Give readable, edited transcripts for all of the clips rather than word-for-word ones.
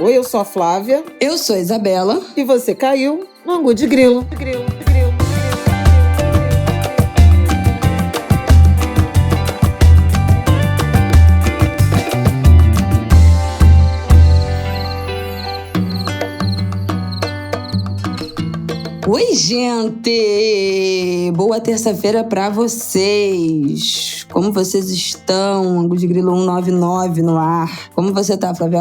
Oi, eu sou a Flávia. Eu sou a Isabela. E você caiu no Angu de Grilo. Oi, gente! Boa terça-feira pra vocês! Como vocês estão? Angu de Grilo 199 no ar. Como você tá, Flávia?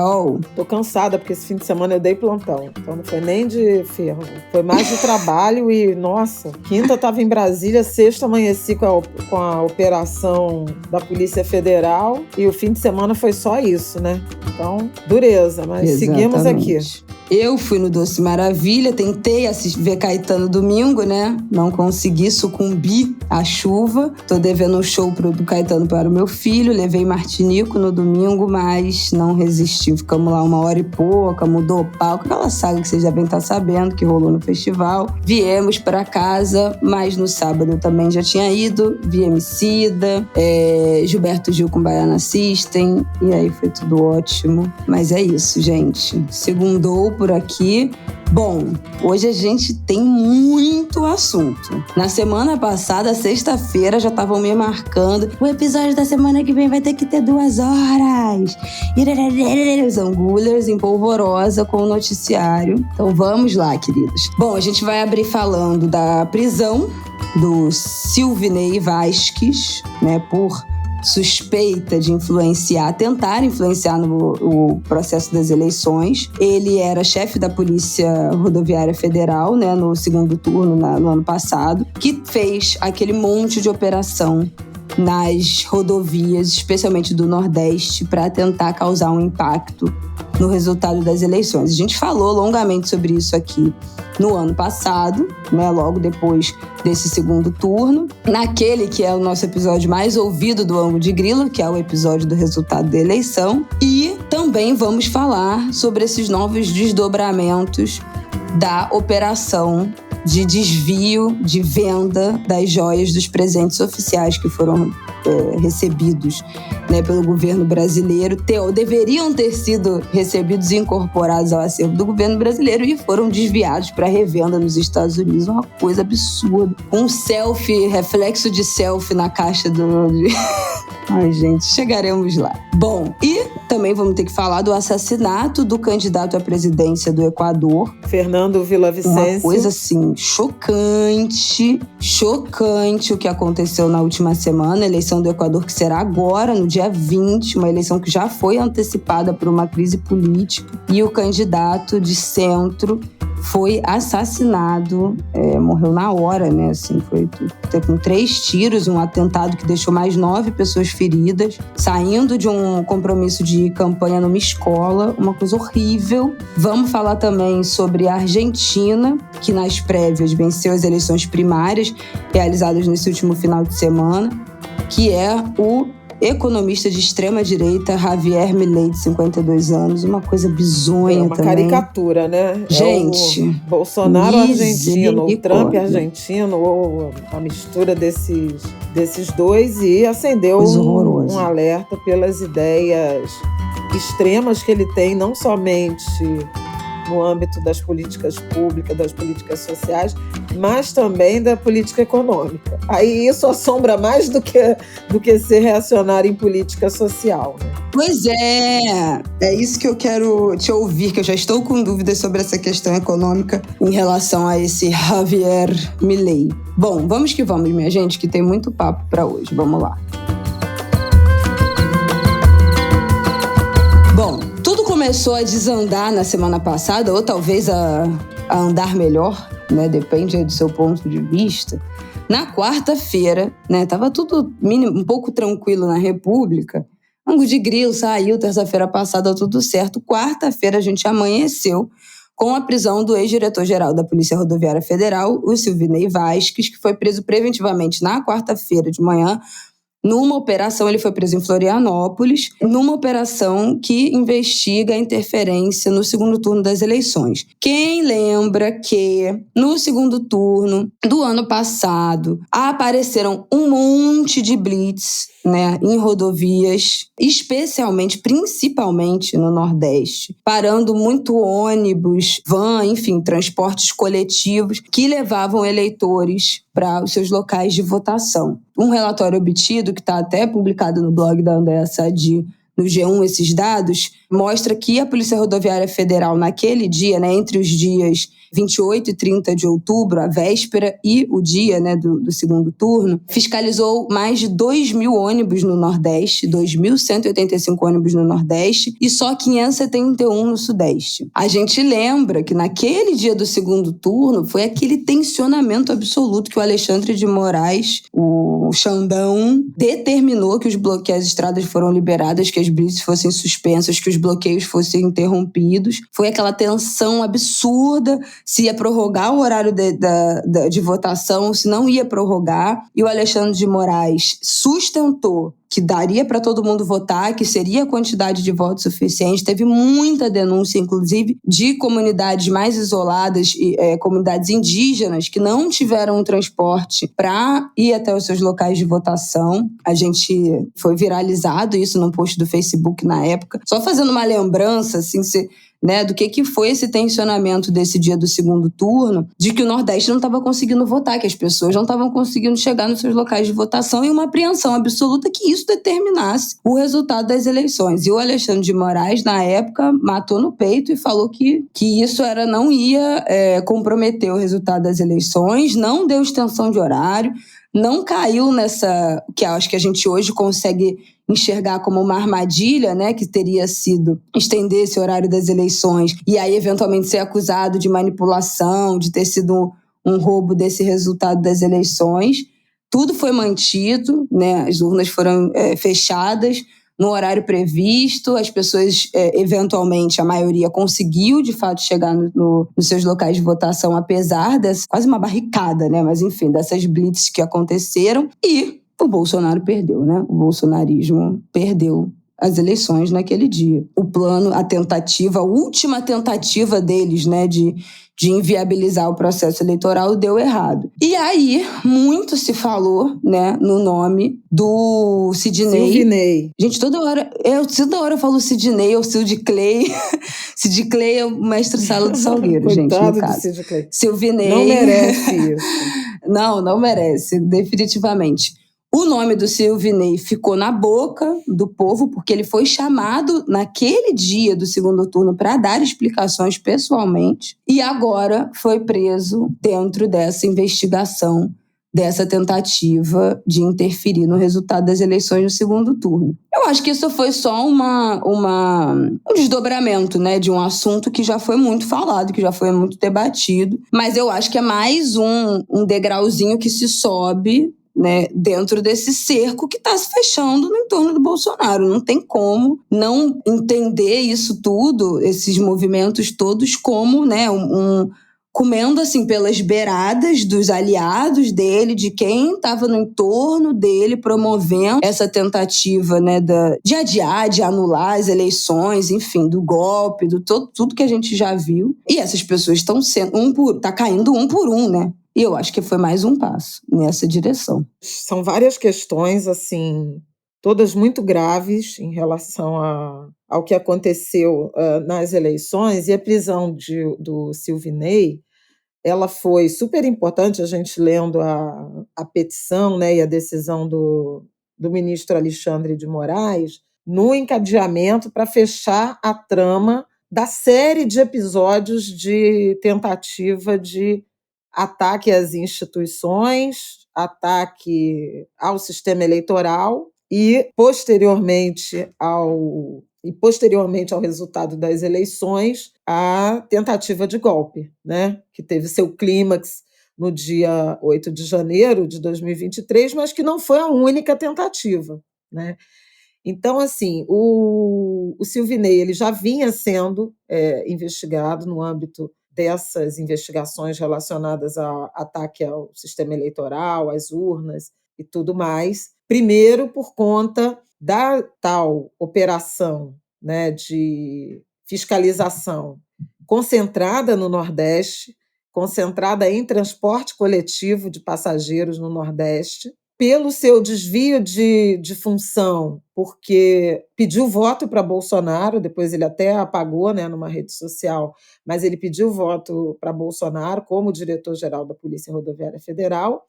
Tô cansada, porque esse fim de semana eu dei plantão. Então não foi nem de ferro. Foi mais de trabalho e, nossa, quinta eu tava em Brasília, sexta amanheci com a operação da Polícia Federal e o fim de semana foi só isso, né? Então, dureza, mas seguimos aqui. Eu fui no Doce Maravilha, tentei ver Caetano domingo, né? Não consegui, sucumbi à chuva. Tô devendo um show do Caetano para o meu filho. Levei Martinico no domingo, mas não resisti. Ficamos lá 1 hora e pouca, mudou o palco. Aquela saga que vocês devem estar sabendo, que rolou no festival. Viemos para casa, mas no sábado eu também já tinha ido. Vi Emicida, Gilberto Gil com Baiana System. E aí foi tudo ótimo. Mas é isso, gente. Segundou por aqui. Bom, hoje a gente tem muito assunto. Na semana passada, sexta-feira, já estavam me marcando. O episódio da semana que vem vai ter que ter 2 horas. Os Angulers em polvorosa com o noticiário. Então vamos lá, queridos. Bom, a gente vai abrir falando da prisão do Silvinei Vasquez, né, por suspeita de tentar influenciar no processo das eleições. Ele era chefe da Polícia Rodoviária Federal, né, no segundo turno, no ano passado, que fez aquele monte de operação nas rodovias, especialmente do Nordeste, para tentar causar um impacto no resultado das eleições. A gente falou longamente sobre isso aqui no ano passado, né, logo depois desse segundo turno, naquele que é o nosso episódio mais ouvido do Angu de Grilo, que é o episódio do resultado da eleição. E também vamos falar sobre esses novos desdobramentos da operação de desvio, de venda das joias dos presentes oficiais que foram recebidos, né, pelo governo brasileiro, deveriam ter sido recebidos e incorporados ao acervo do governo brasileiro e foram desviados para revenda nos Estados Unidos. Uma coisa absurda. Um selfie, reflexo de selfie na caixa Ai, gente, chegaremos lá. Bom, e também vamos ter que falar do assassinato do candidato à presidência do Equador, Fernando Villavicencio. Uma coisa, assim, chocante o que aconteceu na última semana. A eleição do Equador, que será agora, no dia 20, uma eleição que já foi antecipada por uma crise política. E o candidato de centro foi assassinado, morreu na hora, né? Assim, foi com 3 tiros, um atentado que deixou mais 9 pessoas feridas, saindo de um compromisso de campanha numa escola, uma coisa horrível. Vamos falar também sobre a Argentina, que nas prévias venceu as eleições primárias realizadas nesse último final de semana, que é o economista de extrema-direita, Javier Milei, de 52 anos. Uma coisa bizonha uma também. Uma caricatura, né? Gente, o Bolsonaro argentino, o Trump argentino, ou a mistura desses dois, e acendeu um alerta pelas ideias extremas que ele tem, não somente no âmbito das políticas públicas, das políticas sociais, mas também da política econômica. Aí isso assombra mais do que ser reacionário em política social, né? Pois é isso que eu quero te ouvir, que eu já estou com dúvidas sobre essa questão econômica em relação a esse Javier Milei. Bom, vamos que vamos, minha gente, que tem muito papo para hoje. Vamos lá. Bom, tudo começou a desandar na semana passada, ou talvez a andar melhor, né? Depende do seu ponto de vista. Na quarta-feira, né? Tava tudo um pouco tranquilo na República. Angu de Grilo saiu terça-feira passada, tudo certo. Quarta-feira a gente amanheceu com a prisão do ex-diretor-geral da Polícia Rodoviária Federal, o Silvinei Vasquez, que foi preso preventivamente na quarta-feira de manhã Numa operação, ele foi preso em Florianópolis, numa operação que investiga a interferência no segundo turno das eleições. Quem lembra que no segundo turno do ano passado apareceram um monte de blitz, né, em rodovias, principalmente no Nordeste, parando muito ônibus, van, enfim, transportes coletivos que levavam eleitores para os seus locais de votação. Um relatório obtido, que está até publicado no blog da Andréa Sadi, no G1, esses dados, mostra que a Polícia Rodoviária Federal, naquele dia, né, entre os dias 28 e 30 de outubro, a véspera e o dia, né, do segundo turno, fiscalizou mais de 2.000 ônibus no Nordeste, 2.185 ônibus no Nordeste e só 571 no Sudeste. A gente lembra que naquele dia do segundo turno foi aquele tensionamento absoluto que o Alexandre de Moraes, o Xandão, determinou que que as estradas foram liberadas, que as blitzes fossem suspensas, que os bloqueios fossem interrompidos. Foi aquela tensão absurda, se ia prorrogar o horário de votação, se não ia prorrogar. E o Alexandre de Moraes sustentou que daria para todo mundo votar, que seria a quantidade de votos suficiente. Teve muita denúncia, inclusive, de comunidades mais isoladas, comunidades indígenas, que não tiveram um transporte para ir até os seus locais de votação. A gente foi viralizado isso num post do Facebook na época. Só fazendo uma lembrança, assim, né, do que foi esse tensionamento desse dia do segundo turno, de que o Nordeste não estava conseguindo votar, que as pessoas não estavam conseguindo chegar nos seus locais de votação, e uma apreensão absoluta que isso determinasse o resultado das eleições. E o Alexandre de Moraes, na época, matou no peito e falou que isso não ia comprometer o resultado das eleições, não deu extensão de horário, não caiu nessa, que acho que a gente hoje consegue enxergar como uma armadilha, né, que teria sido estender esse horário das eleições e aí eventualmente ser acusado de manipulação, de ter sido um roubo desse resultado das eleições. Tudo foi mantido, né, as urnas foram fechadas no horário previsto, as pessoas, eventualmente, a maioria conseguiu, de fato, chegar nos seus locais de votação, apesar dessa, quase uma barricada, né, mas enfim, dessas blitzes que aconteceram, e o Bolsonaro perdeu, né? O bolsonarismo perdeu as eleições naquele dia. O plano, a última tentativa deles, né, de inviabilizar o processo eleitoral deu errado. E aí, muito se falou, né, no nome do Sidney. Silvinei. Gente, toda hora eu falo Sidney ou Sid Clay. Sid Clay é o mestre-sala do Salgueiro, gente, no caso. Do Sid Clay. Silvinei. Não merece isso. Não merece, definitivamente. O nome do Silvinei ficou na boca do povo porque ele foi chamado naquele dia do segundo turno para dar explicações pessoalmente e agora foi preso dentro dessa investigação, dessa tentativa de interferir no resultado das eleições no segundo turno. Eu acho que isso foi só um desdobramento, né, de um assunto que já foi muito falado, que já foi muito debatido, mas eu acho que é mais um degrauzinho que se sobe, né, dentro desse cerco que está se fechando no entorno do Bolsonaro. Não tem como não entender isso tudo, esses movimentos todos, como, né, comendo assim pelas beiradas dos aliados dele, de quem estava no entorno dele, promovendo essa tentativa, né, de adiar, de anular as eleições, enfim, do golpe, tudo que a gente já viu. E essas pessoas estão sendo tá caindo um por um, né? E eu acho que foi mais um passo nessa direção. São várias questões, assim, todas muito graves em relação ao que aconteceu nas eleições, e a prisão do Silvinei, ela foi super importante, a gente lendo a petição, né, e a decisão do ministro Alexandre de Moraes, no encadeamento para fechar a trama da série de episódios de tentativa de ataque às instituições, ataque ao sistema eleitoral e, posteriormente ao resultado das eleições, a tentativa de golpe, né? Que teve seu clímax no dia 8 de janeiro de 2023, mas que não foi a única tentativa, né? Então, assim, o Silvinei ele já vinha sendo investigado no âmbito dessas investigações relacionadas ao ataque ao sistema eleitoral, às urnas e tudo mais. Primeiro, por conta da tal operação, né, de fiscalização concentrada no Nordeste, concentrada em transporte coletivo de passageiros no Nordeste, pelo seu desvio de função, porque pediu voto para Bolsonaro, depois ele até apagou, né, numa rede social, mas ele pediu voto para Bolsonaro como diretor-geral da Polícia Rodoviária Federal,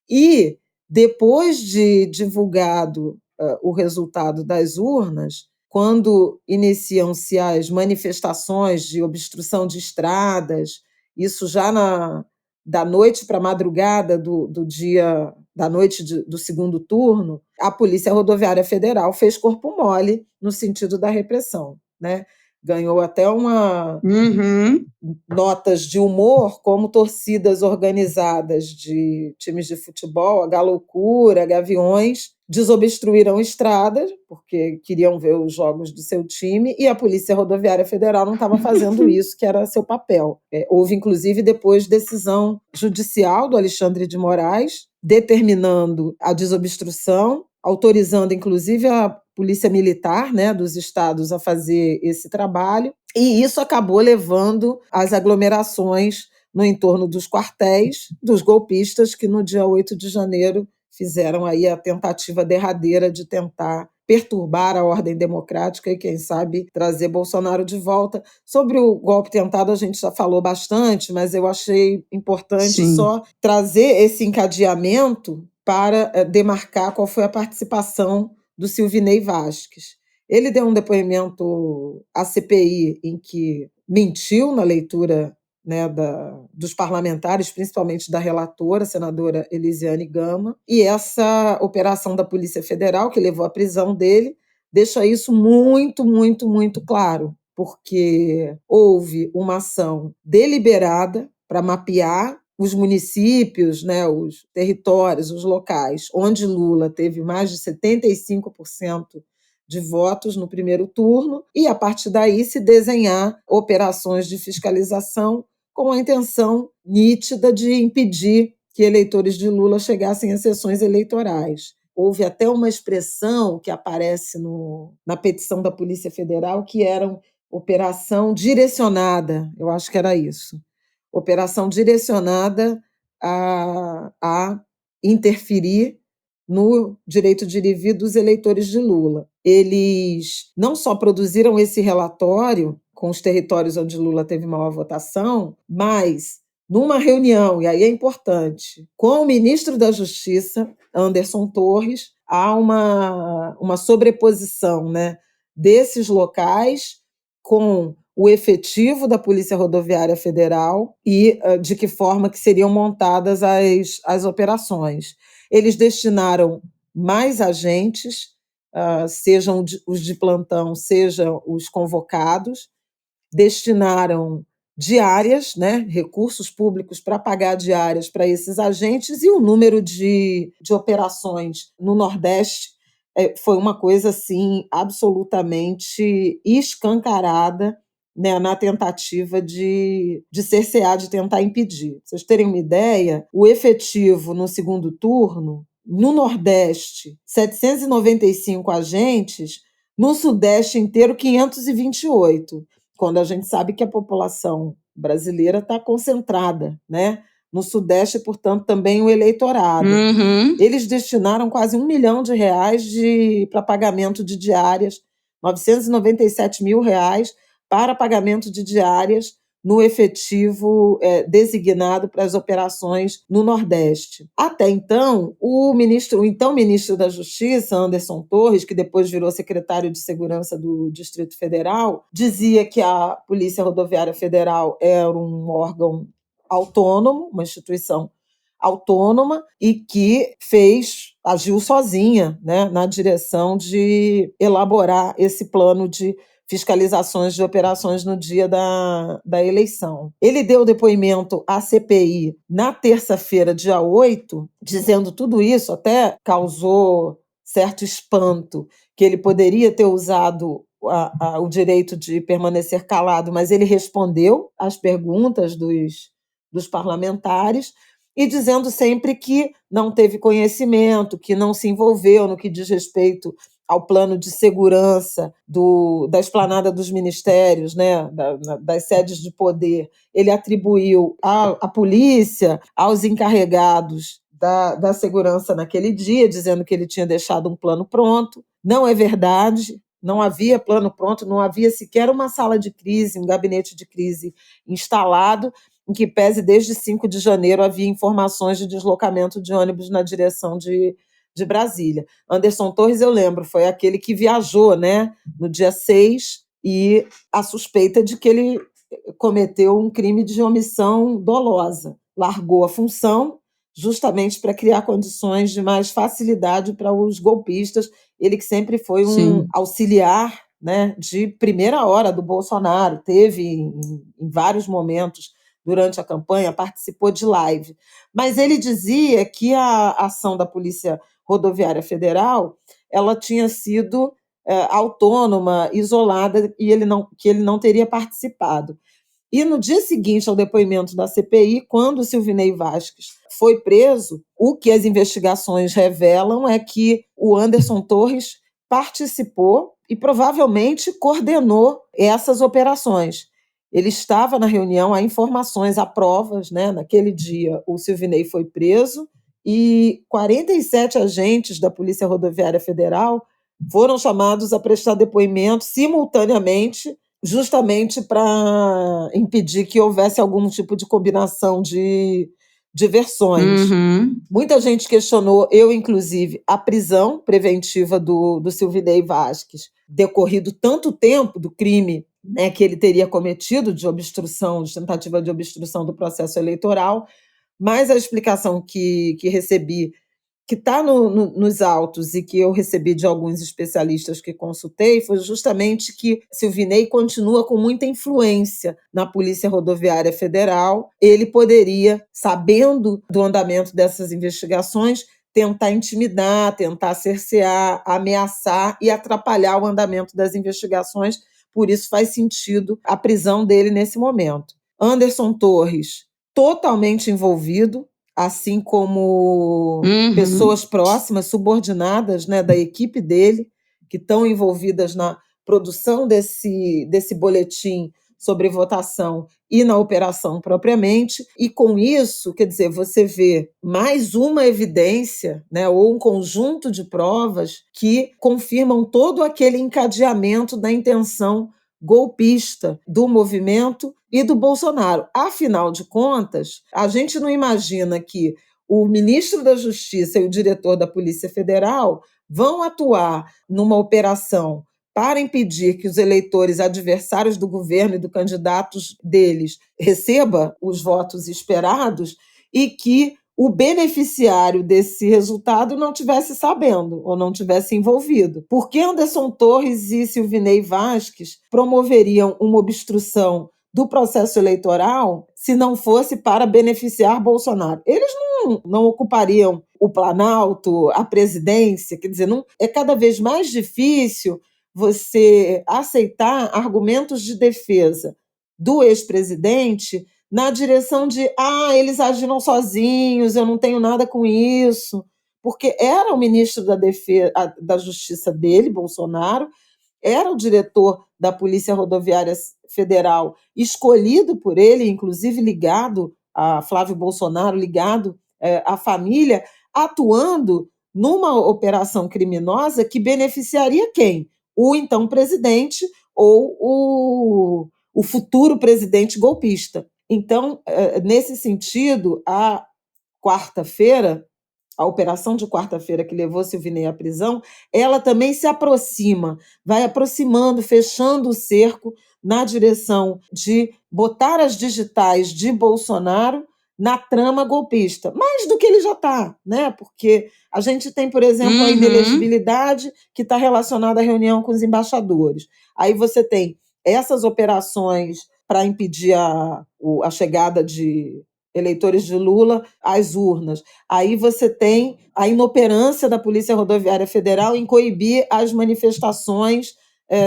e depois de divulgado o resultado das urnas, quando iniciam-se as manifestações de obstrução de estradas, isso já da noite para a madrugada do dia, da noite do segundo turno, a Polícia Rodoviária Federal fez corpo mole no sentido da repressão, né? Ganhou até notas de humor, como torcidas organizadas de times de futebol, a Galoucura, Gaviões, desobstruíram estradas, porque queriam ver os jogos do seu time, e a Polícia Rodoviária Federal não estava fazendo isso, que era seu papel. Houve, inclusive, depois decisão judicial do Alexandre de Moraes, determinando a desobstrução, autorizando, inclusive, a Polícia Militar, né, dos estados a fazer esse trabalho, e isso acabou levando às aglomerações no entorno dos quartéis dos golpistas que no dia 8 de janeiro fizeram aí a tentativa derradeira de tentar perturbar a ordem democrática e, quem sabe, trazer Bolsonaro de volta. Sobre o golpe tentado a gente já falou bastante, mas eu achei importante só trazer esse encadeamento para demarcar qual foi a participação do Silvinei Vasquez. Ele deu um depoimento à CPI em que mentiu na leitura, né, dos parlamentares, principalmente da relatora, a senadora Elisiane Gama, e essa operação da Polícia Federal, que levou à prisão dele, deixa isso muito, muito, muito claro, porque houve uma ação deliberada para mapear os municípios, né, os territórios, os locais, onde Lula teve mais de 75% de votos no primeiro turno, e, a partir daí, se desenhar operações de fiscalização com a intenção nítida de impedir que eleitores de Lula chegassem às sessões eleitorais. Houve até uma expressão que aparece na petição da Polícia Federal, que era operação direcionada, eu acho que era isso. Operação direcionada a interferir no direito de ir e vir dos eleitores de Lula. Eles não só produziram esse relatório com os territórios onde Lula teve maior votação, mas numa reunião, e aí é importante, com o ministro da Justiça, Anderson Torres, há uma sobreposição, né, desses locais com o efetivo da Polícia Rodoviária Federal e de que forma que seriam montadas as operações. Eles destinaram mais agentes, sejam os de plantão, sejam os convocados, destinaram diárias, né, recursos públicos para pagar diárias para esses agentes, e o número de operações no Nordeste foi uma coisa assim absolutamente escancarada, né, na tentativa de cercear, de tentar impedir. Pra vocês terem uma ideia, o efetivo no segundo turno, no Nordeste, 795 agentes, no Sudeste inteiro, 528, quando a gente sabe que a população brasileira está concentrada, né? No Sudeste, portanto, também o eleitorado. Eles destinaram quase R$1 milhão para pagamento de diárias, R$997 mil para pagamento de diárias no efetivo designado para as operações no Nordeste. Até então, o então ministro da Justiça, Anderson Torres, que depois virou secretário de Segurança do Distrito Federal, dizia que a Polícia Rodoviária Federal era um órgão autônomo, uma instituição autônoma, e que agiu sozinha, né, na direção de elaborar esse plano de fiscalizações de operações no dia da eleição. Ele deu depoimento à CPI na terça-feira, dia 8, dizendo tudo isso, até causou certo espanto, que ele poderia ter usado o direito de permanecer calado, mas ele respondeu às perguntas dos parlamentares, e dizendo sempre que não teve conhecimento, que não se envolveu no que diz respeito ao plano de segurança da esplanada dos ministérios, né, das sedes de poder. Ele atribuiu à polícia, aos encarregados da segurança naquele dia, dizendo que ele tinha deixado um plano pronto. Não é verdade, não havia plano pronto, não havia sequer uma sala de crise, um gabinete de crise instalado, em que pese desde 5 de janeiro havia informações de deslocamento de ônibus na direção de Brasília. Anderson Torres, eu lembro, foi aquele que viajou, né, no dia 6, e a suspeita de que ele cometeu um crime de omissão dolosa. Largou a função justamente para criar condições de mais facilidade para os golpistas. Ele que sempre foi um auxiliar, né, de primeira hora do Bolsonaro, teve em vários momentos durante a campanha, participou de live. Mas ele dizia que a ação da Polícia Rodoviária Federal ela tinha sido autônoma, isolada, e que ele não teria participado. E no dia seguinte ao depoimento da CPI, quando o Silvinei Vasquez foi preso, o que as investigações revelam é que o Anderson Torres participou e provavelmente coordenou essas operações. Ele estava na reunião, há informações, há provas, né? Naquele dia o Silvinei foi preso e 47 agentes da Polícia Rodoviária Federal foram chamados a prestar depoimento simultaneamente, justamente para impedir que houvesse algum tipo de combinação de versões. Muita gente questionou, eu inclusive, a prisão preventiva do Silvinei Vasquez, decorrido tanto tempo do crime, né, que ele teria cometido de tentativa de obstrução do processo eleitoral, mas a explicação que recebi, que está nos autos e que eu recebi de alguns especialistas que consultei, foi justamente que Silvinei continua com muita influência na Polícia Rodoviária Federal. Ele poderia, sabendo do andamento dessas investigações, tentar intimidar, tentar cercear, ameaçar e atrapalhar o andamento das investigações. Por isso faz sentido a prisão dele nesse momento. Anderson Torres, totalmente envolvido, assim como pessoas próximas, subordinadas, né, da equipe dele, que estão envolvidas na produção desse boletim sobre votação e na operação propriamente. E com isso, quer dizer, você vê mais uma evidência, né, ou um conjunto de provas que confirmam todo aquele encadeamento da intenção golpista do movimento e do Bolsonaro. Afinal de contas, a gente não imagina que o ministro da Justiça e o diretor da Polícia Federal vão atuar numa operação para impedir que os eleitores adversários do governo e dos candidatos deles recebam os votos esperados e que o beneficiário desse resultado não tivesse sabendo ou não tivesse envolvido. Por que Anderson Torres e Silvinei Vasquez promoveriam uma obstrução do processo eleitoral se não fosse para beneficiar Bolsonaro? Eles não ocupariam o Planalto, a presidência, quer dizer, é cada vez mais difícil você aceitar argumentos de defesa do ex-presidente na direção de eles agiram sozinhos, eu não tenho nada com isso, porque era o ministro da Justiça dele, Bolsonaro, era o diretor da Polícia Rodoviária Federal, escolhido por ele, inclusive ligado a Flávio Bolsonaro, ligado à família, atuando numa operação criminosa que beneficiaria quem? O então presidente ou o futuro presidente golpista. Então, nesse sentido, a operação de quarta-feira que levou Silvinei à prisão, ela também se aproxima, vai aproximando, fechando o cerco na direção de botar as digitais de Bolsonaro na trama golpista, mais do que ele já está, né? Porque a gente tem, por exemplo, a inelegibilidade que está relacionada à reunião com os embaixadores. Aí você tem essas operações para impedir a chegada de eleitores de Lula às urnas. Aí você tem a inoperância da Polícia Rodoviária Federal em coibir as manifestações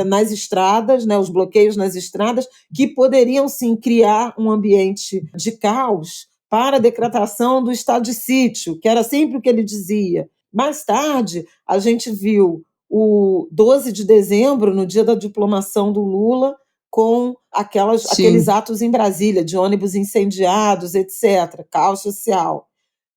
nas estradas, né, os bloqueios nas estradas, que poderiam, sim, criar um ambiente de caos para a decretação do estado de sítio, que era sempre o que ele dizia. Mais tarde, a gente viu o 12 de dezembro, no dia da diplomação do Lula, com aqueles atos em Brasília, de ônibus incendiados, etc., caos social.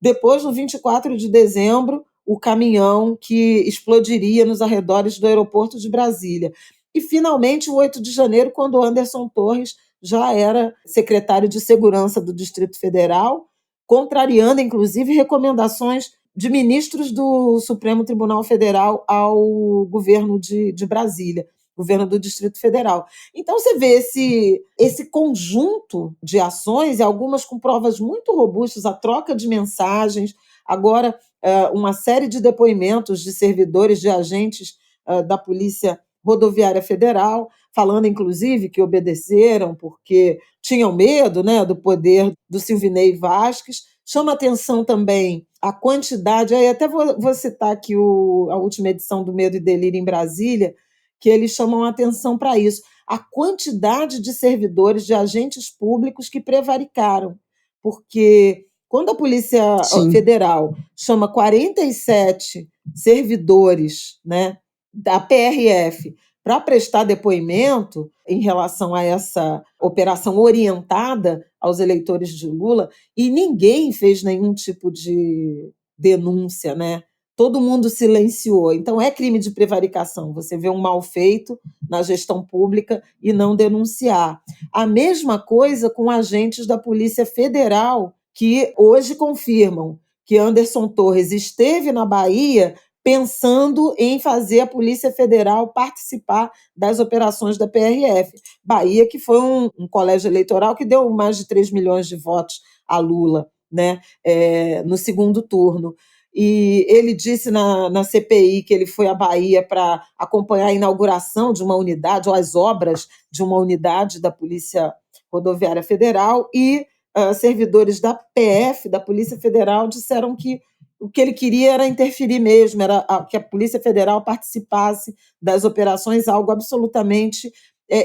Depois, no 24 de dezembro, o caminhão que explodiria nos arredores do aeroporto de Brasília. E, finalmente, o 8 de janeiro, quando Anderson Torres já era secretário de Segurança do Distrito Federal, contrariando, inclusive, recomendações de ministros do Supremo Tribunal Federal ao governo de Brasília, governo do Distrito Federal. Então, você vê esse conjunto de ações, e algumas com provas muito robustas, a troca de mensagens, agora uma série de depoimentos de servidores, de agentes da Polícia Rodoviária Federal, falando, inclusive, que obedeceram porque tinham medo, né, do poder do Silvinei Vasquez. Chama atenção também a quantidade, aí até vou citar aqui a última edição do Medo e Delírio em Brasília, que eles chamam a atenção para isso, a quantidade de servidores, de agentes públicos que prevaricaram, porque quando a Polícia Federal chama 47 servidores, né, da PRF para prestar depoimento em relação a essa operação orientada aos eleitores de Lula, e ninguém fez nenhum tipo de denúncia, né? Todo mundo silenciou. Então, é crime de prevaricação você vê um mal feito na gestão pública e não denunciar. A mesma coisa com agentes da Polícia Federal, que hoje confirmam que Anderson Torres esteve na Bahia pensando em fazer a Polícia Federal participar das operações da PRF. Bahia, que foi um colégio eleitoral que deu mais de 3 milhões de votos a Lula, né, no segundo turno. E ele disse na CPI que ele foi à Bahia para acompanhar a inauguração de uma unidade, ou as obras de uma unidade da Polícia Rodoviária Federal, e servidores da PF, da Polícia Federal, disseram que o que ele queria era interferir mesmo, era que a Polícia Federal participasse das operações, algo absolutamente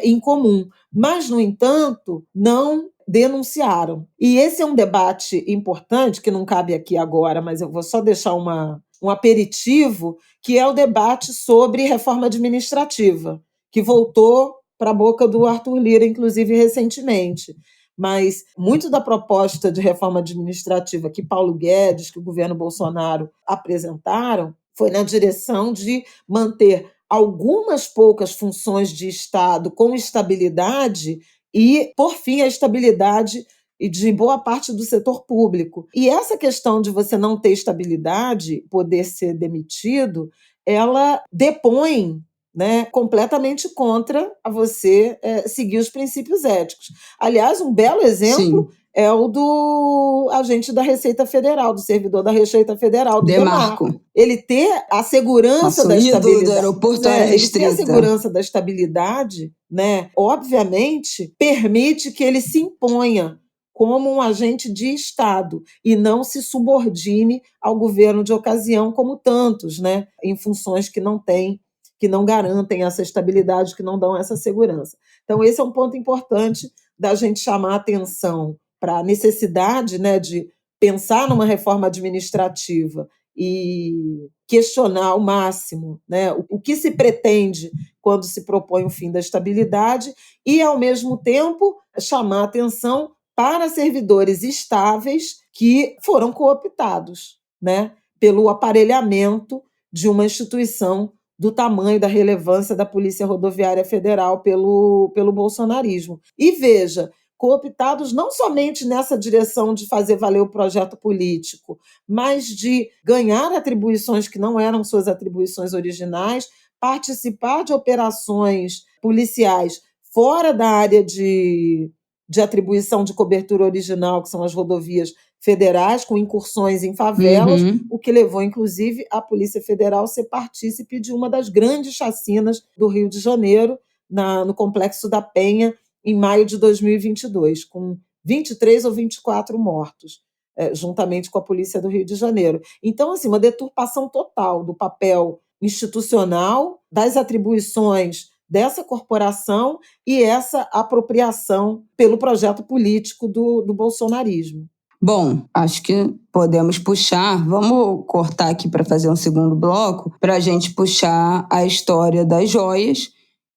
incomum. Mas, no entanto, não denunciaram. E esse é um debate importante, que não cabe aqui agora, mas eu vou só deixar um aperitivo, que é o debate sobre reforma administrativa, que voltou para a boca do Arthur Lira, inclusive, recentemente. Mas muito da proposta de reforma administrativa que Paulo Guedes, que o governo Bolsonaro apresentaram, foi na direção de manter algumas poucas funções de Estado com estabilidade e, por fim, a estabilidade de boa parte do setor público. E essa questão de você não ter estabilidade, poder ser demitido, ela depõe, né, completamente contra a você seguir os princípios éticos. Aliás, um belo exemplo é o do agente da Receita Federal, do servidor da Receita Federal, do Demarco. Ele ter a segurança da estabilidade. Do aeroporto ele ter a segurança da estabilidade, né, obviamente, permite que ele se imponha como um agente de Estado e não se subordine ao governo de ocasião, como tantos, né, em funções que não garantem essa estabilidade, que não dão essa segurança. Então, esse é um ponto importante da gente chamar a atenção para a necessidade, né, de pensar numa reforma administrativa e questionar ao máximo, né, o que se pretende quando se propõe o fim da estabilidade e, ao mesmo tempo, chamar a atenção para servidores estáveis que foram cooptados, né, pelo aparelhamento de uma instituição do tamanho, da relevância da Polícia Rodoviária Federal pelo bolsonarismo. E veja, cooptados não somente nessa direção de fazer valer o projeto político, mas de ganhar atribuições que não eram suas atribuições originais, participar de operações policiais fora da área de atribuição de cobertura original, que são as rodovias federais, com incursões em favelas, o que levou, inclusive, a Polícia Federal a ser partícipe de uma das grandes chacinas do Rio de Janeiro, no Complexo da Penha, em maio de 2022, com 23 ou 24 mortos, juntamente com a Polícia do Rio de Janeiro. Então, assim, uma deturpação total do papel institucional, das atribuições dessa corporação e essa apropriação pelo projeto político do bolsonarismo. Bom, acho que podemos puxar, vamos cortar aqui para fazer um segundo bloco, para a gente puxar a história das joias,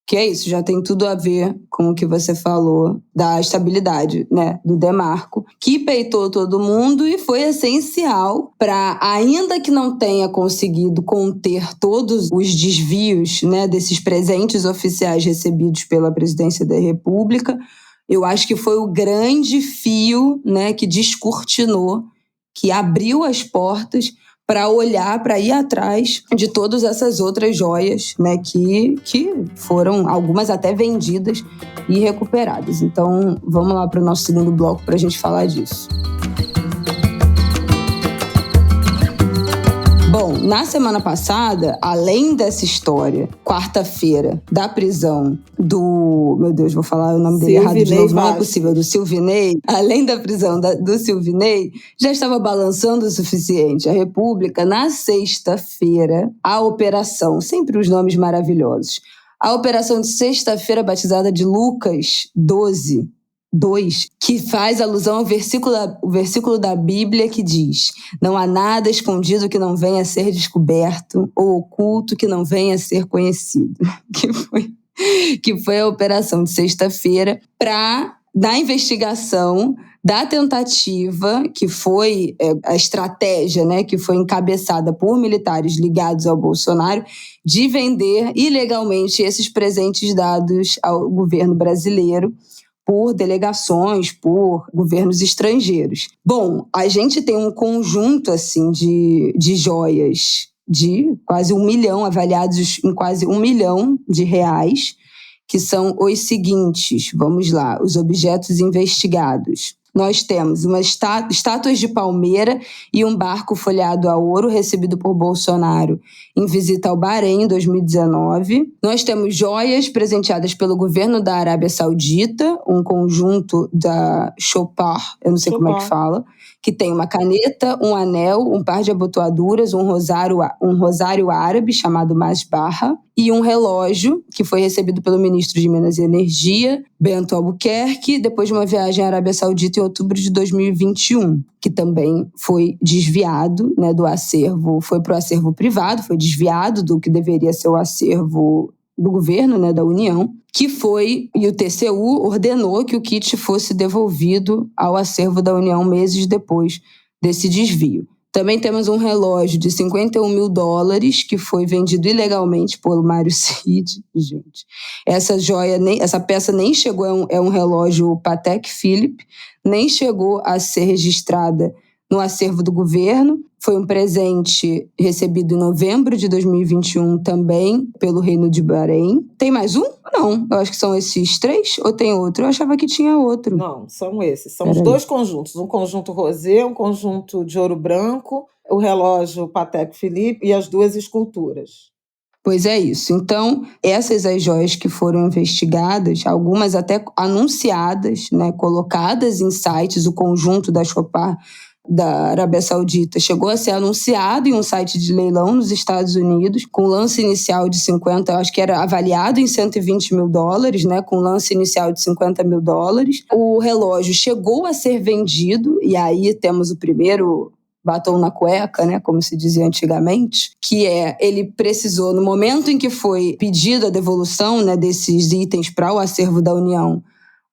que é isso, já tem tudo a ver com o que você falou da estabilidade, né, do Demarco, que peitou todo mundo e foi essencial para, ainda que não tenha conseguido conter todos os desvios, né, desses presentes oficiais recebidos pela Presidência da República, eu acho que foi o grande fio, né, que descortinou, que abriu as portas para olhar, para ir atrás de todas essas outras joias, né, que foram algumas até vendidas e recuperadas. Então, vamos lá para o nosso segundo bloco para a gente falar disso. Bom, na semana passada, além dessa história, quarta-feira, da prisão do... Meu Deus, vou falar o nome dele errado de novo, não é possível, do Silvinei. Além da prisão do Silvinei, já estava balançando o suficiente. A República, na sexta-feira, a operação, sempre os nomes maravilhosos, a operação de sexta-feira batizada de Lucas 12, 2, que faz alusão ao versículo da Bíblia que diz: não há nada escondido que não venha a ser descoberto ou oculto que não venha a ser conhecido. Que foi a operação de sexta-feira da investigação da tentativa, que foi a estratégia, né, que foi encabeçada por militares ligados ao Bolsonaro, de vender ilegalmente esses presentes dados ao governo brasileiro por delegações, por governos estrangeiros. Bom, a gente tem um conjunto assim, de joias de quase 1 milhão, avaliados em quase 1 milhão de reais, que são os seguintes, vamos lá, os objetos investigados. Nós temos estátuas de palmeira e um barco folheado a ouro recebido por Bolsonaro em visita ao Bahrein em 2019. Nós temos joias presenteadas pelo governo da Arábia Saudita, um conjunto da Chopar, eu não sei como é que fala, que tem uma caneta, um anel, um par de abotoaduras, um rosário árabe chamado Masbarra e um relógio que foi recebido pelo ministro de Minas e Energia, Bento Albuquerque, depois de uma viagem à Arábia Saudita em outubro de 2021, que também foi desviado, né, do acervo, foi para o acervo privado, foi desviado do que deveria ser o acervo do governo, né, da União, e o TCU ordenou que o kit fosse devolvido ao acervo da União meses depois desse desvio. Também temos um relógio de $51 mil que foi vendido ilegalmente pelo Mário Cid. Gente, essa peça nem chegou, é um relógio Patek Philippe, nem chegou a ser registrada no acervo do governo. Foi um presente recebido em novembro de 2021 também pelo Reino de Bahrein. Tem mais um? Não, eu acho que são esses 3 ou tem outro? Eu achava que tinha outro. Não, são esses. São os 2 conjuntos. Um conjunto rosé, um conjunto de ouro branco, o relógio Patek Philippe e as 2 esculturas. Pois é isso. Então, essas as joias que foram investigadas, algumas até anunciadas, né, colocadas em sites, o conjunto da Chopar da Arábia Saudita chegou a ser anunciado em um site de leilão nos Estados Unidos, com lance inicial de 50, eu acho que era avaliado em $120 mil, né, com lance inicial de $50 mil. O relógio chegou a ser vendido, e aí temos o primeiro batom na cueca, né, como se dizia antigamente, que ele precisou, no momento em que foi pedida a devolução, né, desses itens para o acervo da União,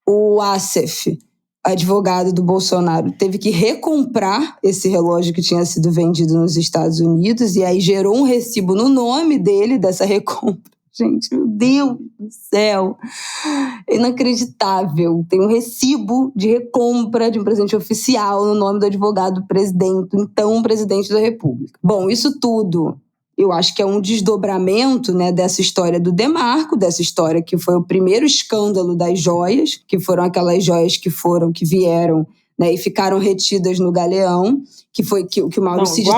o Assef, advogado do Bolsonaro, teve que recomprar esse relógio que tinha sido vendido nos Estados Unidos, e aí gerou um recibo no nome dele dessa recompra. Gente, meu Deus do céu, inacreditável. Tem um recibo de recompra de um presente oficial no nome do advogado presidente, então presidente da República. Bom, isso tudo eu acho que é um desdobramento, né, dessa história do Demarco, dessa história que foi o primeiro escândalo das joias, que foram aquelas joias que vieram, né, e ficaram retidas no Galeão, que foi que o Mauro Cid...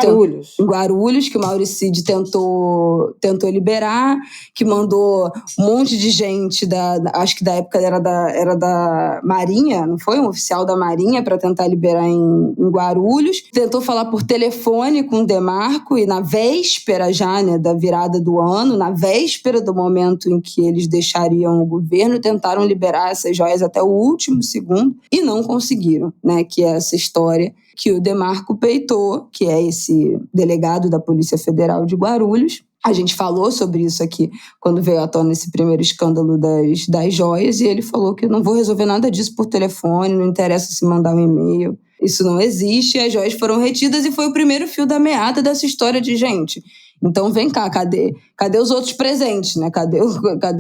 Em Guarulhos, que o Mauro Cid tentou liberar, que mandou um monte de gente, acho que da época era da Marinha, não foi? Um oficial da Marinha para tentar liberar em Guarulhos. Tentou falar por telefone com o Demarco e na véspera já, né, da virada do ano, na véspera do momento em que eles deixariam o governo, tentaram liberar essas joias até o último segundo e não conseguiram, né? né, que é essa história que o Demarco Peitor, que é esse delegado da Polícia Federal de Guarulhos, a gente falou sobre isso aqui quando veio à tona esse primeiro escândalo das joias, e ele falou que não vou resolver nada disso por telefone, não interessa se mandar um e-mail, isso não existe, as joias foram retidas e foi o primeiro fio da meada dessa história de gente. Então vem cá, cadê os outros presentes, né? Cadê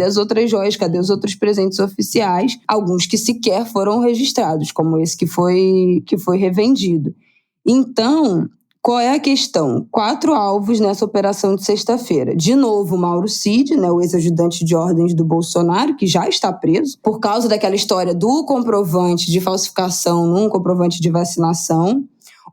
as outras joias, cadê os outros presentes oficiais? Alguns que sequer foram registrados, como esse que foi revendido. Então, qual é a questão? 4 alvos nessa operação de sexta-feira. De novo, Mauro Cid, né, o ex-ajudante de ordens do Bolsonaro, que já está preso, por causa daquela história do comprovante de falsificação num comprovante de vacinação.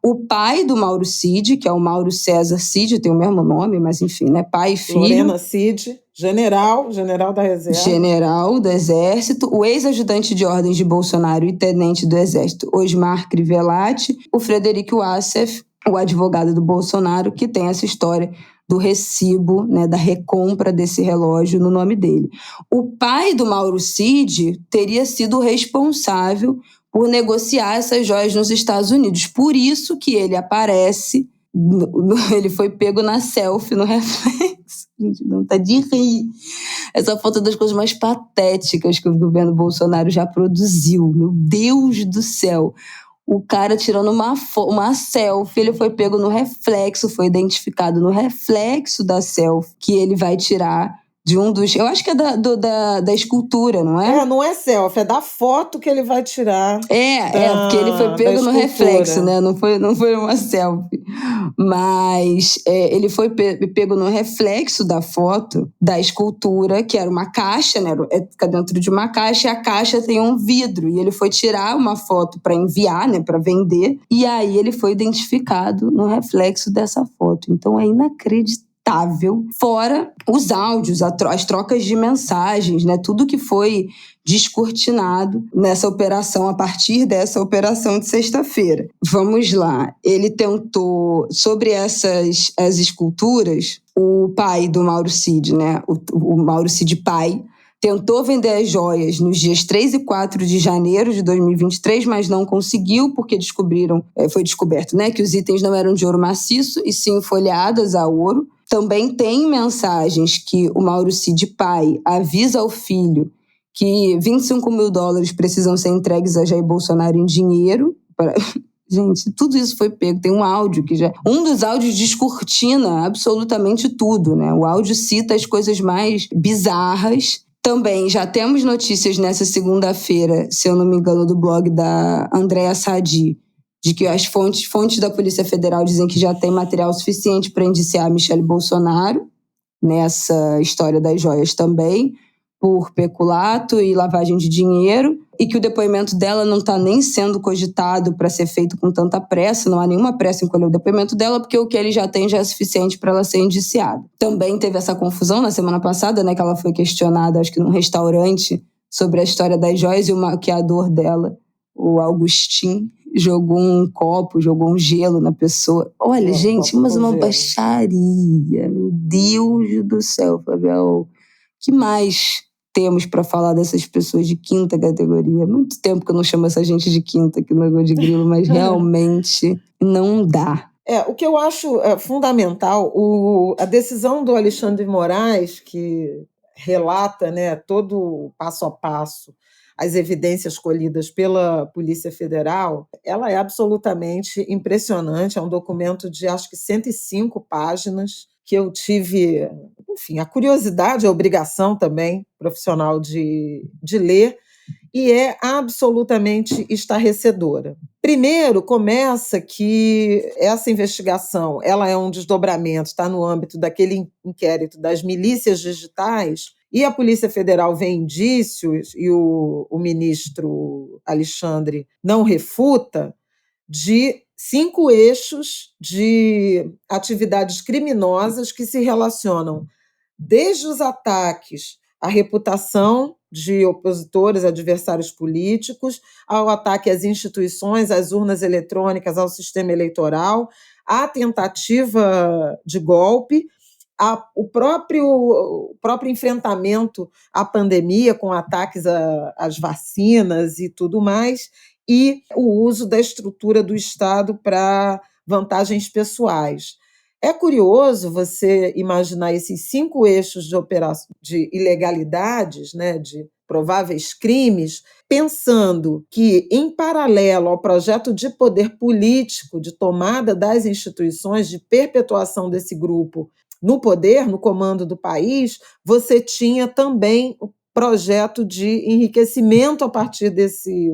O pai do Mauro Cid, que é o Mauro César Cid, tem o mesmo nome, mas enfim, né, pai e filho. Lorena Cid, general da reserva. General do Exército, o ex-ajudante de ordens de Bolsonaro e tenente do Exército, Osmar Crivellati, o Frederico Wassef, o advogado do Bolsonaro, que tem essa história do recibo, né, da recompra desse relógio no nome dele. O pai do Mauro Cid teria sido responsável por negociar essas joias nos Estados Unidos. Por isso que ele aparece, ele foi pego na selfie, no reflexo. Gente, não tá de rir. Essa foto é das coisas mais patéticas que o governo Bolsonaro já produziu. Meu Deus do céu! O cara tirando uma selfie, ele foi pego no reflexo, foi identificado no reflexo da selfie que ele vai tirar de um dos... Eu acho que é da escultura, não é? Não é selfie, é da foto que ele vai tirar. Porque ele foi pego no reflexo, né? Não foi uma selfie. Mas ele foi pego no reflexo da foto da escultura, que era uma caixa, né? Fica dentro de uma caixa, e a caixa tem um vidro. E ele foi tirar uma foto para enviar, né? Para vender. E aí ele foi identificado no reflexo dessa foto. Então é inacreditável. Fora os áudios, as trocas de mensagens, né? Tudo que foi descortinado nessa operação, a partir dessa operação de sexta-feira. Vamos lá. Ele tentou, sobre as esculturas, o pai do Mauro Cid, né? O Mauro Cid pai, tentou vender as joias nos dias 3 e 4 de janeiro de 2023, mas não conseguiu, porque foi descoberto, né, que os itens não eram de ouro maciço, e sim folheadas a ouro. Também tem mensagens que o Mauro Cid pai avisa ao filho que $25 mil precisam ser entregues a Jair Bolsonaro em dinheiro. Gente, tudo isso foi pego. Tem um áudio que já... Um dos áudios descortina absolutamente tudo, né? O áudio cita as coisas mais bizarras. Também já temos notícias nessa segunda-feira, se eu não me engano, do blog da Andréa Sadi, de que as fontes da Polícia Federal dizem que já tem material suficiente para indiciar Michele Bolsonaro nessa história das joias também, por peculato e lavagem de dinheiro, e que o depoimento dela não está nem sendo cogitado para ser feito com tanta pressa, não há nenhuma pressa em colher o depoimento dela, porque o que ele já tem já é suficiente para ela ser indiciada. Também teve essa confusão na semana passada, né, que ela foi questionada, acho que num restaurante, sobre a história das joias, e o maquiador dela, o Augustin, jogou um gelo na pessoa. Olha, gente, mas uma baixaria. Meu Deus do céu, Fabião. O que mais temos para falar dessas pessoas de quinta categoria? Muito tempo que eu não chamo essa gente de quinta aqui no Água de Grilo, mas realmente não dá. O que eu acho fundamental, a decisão do Alexandre de Moraes, que relata, né, todo o passo a passo, as evidências colhidas pela Polícia Federal, ela é absolutamente impressionante. É um documento de, acho que, 105 páginas, que eu tive, enfim, a curiosidade, a obrigação também profissional de ler, e é absolutamente estarrecedora. Primeiro, começa que essa investigação ela é um desdobramento, está no âmbito daquele inquérito das milícias digitais, e a Polícia Federal vê indícios, e o ministro Alexandre não refuta, de 5 eixos de atividades criminosas que se relacionam desde os ataques à reputação de opositores, adversários políticos, ao ataque às instituições, às urnas eletrônicas, ao sistema eleitoral, à tentativa de golpe, o próprio enfrentamento à pandemia, com ataques às vacinas e tudo mais, e o uso da estrutura do Estado para vantagens pessoais. É curioso você imaginar esses 5 eixos de ilegalidades, né, de prováveis crimes, pensando que, em paralelo ao projeto de poder político, de tomada das instituições, de perpetuação desse grupo no poder, no comando do país, você tinha também o projeto de enriquecimento a partir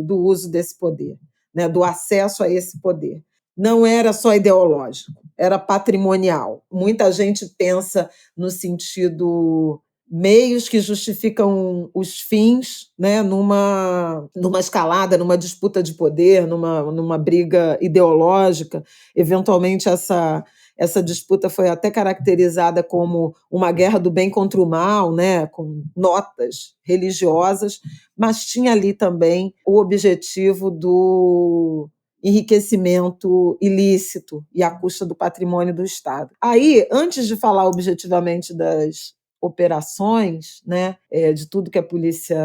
do uso desse poder, né, do acesso a esse poder. Não era só ideológico, era patrimonial. Muita gente pensa no sentido meios que justificam os fins, né, numa escalada, numa disputa de poder, numa briga ideológica. Eventualmente, essa disputa foi até caracterizada como uma guerra do bem contra o mal, né, com notas religiosas, mas tinha ali também o objetivo do enriquecimento ilícito e à custa do patrimônio do Estado. Aí, antes de falar objetivamente das operações, né, de tudo que a polícia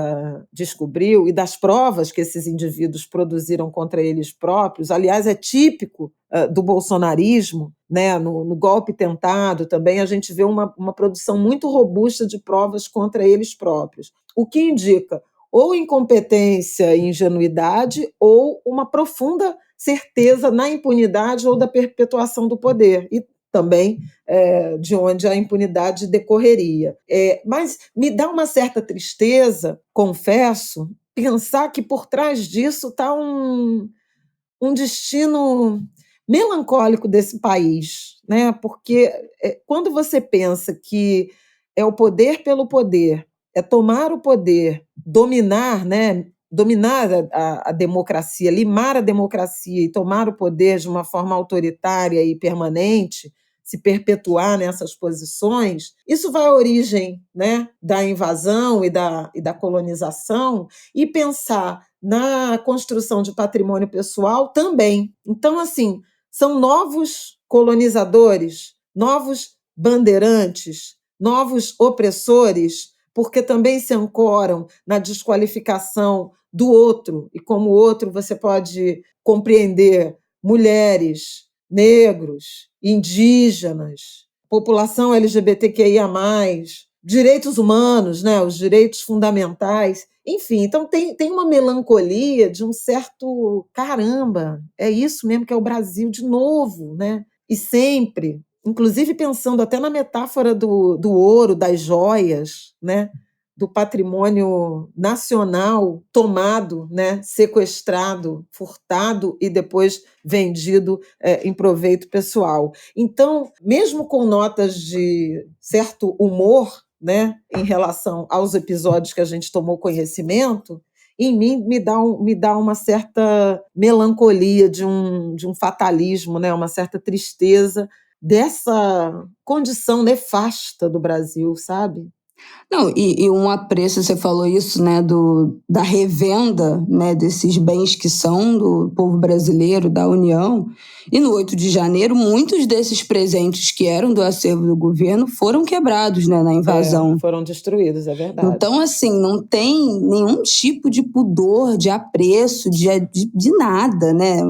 descobriu e das provas que esses indivíduos produziram contra eles próprios, aliás, é típico do bolsonarismo, né, no golpe tentado também a gente vê uma produção muito robusta de provas contra eles próprios, o que indica ou incompetência e ingenuidade ou uma profunda certeza na impunidade ou da perpetuação do poder, e também de onde a impunidade decorreria. Mas me dá uma certa tristeza, confesso, pensar que por trás disso está um destino melancólico desse país, né? Porque quando você pensa que é o poder pelo poder, é tomar o poder, dominar, né? Dominar a democracia, limar a democracia e tomar o poder de uma forma autoritária e permanente, se perpetuar nessas posições, isso vai à origem, né, da invasão e da colonização, e pensar na construção de patrimônio pessoal também. Então, assim, são novos colonizadores, novos bandeirantes, novos opressores, porque também se ancoram na desqualificação do outro, e como outro você pode compreender mulheres, negros, indígenas, população LGBTQIA+, direitos humanos, né, os direitos fundamentais. Enfim, então tem uma melancolia de um certo caramba, é isso mesmo que é o Brasil de novo, né? E sempre, inclusive pensando até na metáfora do ouro, das joias, né? Do patrimônio nacional tomado, né? Sequestrado, furtado e depois vendido em proveito pessoal. Então, mesmo com notas de certo humor, né, em relação aos episódios que a gente tomou conhecimento, em mim me dá uma certa melancolia de um fatalismo, né, uma certa tristeza dessa condição nefasta do Brasil, sabe? Não, e um apreço, você falou isso, né, da revenda, né, desses bens que são do povo brasileiro, da União. E no 8 de janeiro, muitos desses presentes que eram do acervo do governo foram quebrados, né, na invasão. Foram destruídos, é verdade. Então, assim, não tem nenhum tipo de pudor, de apreço, de nada, né?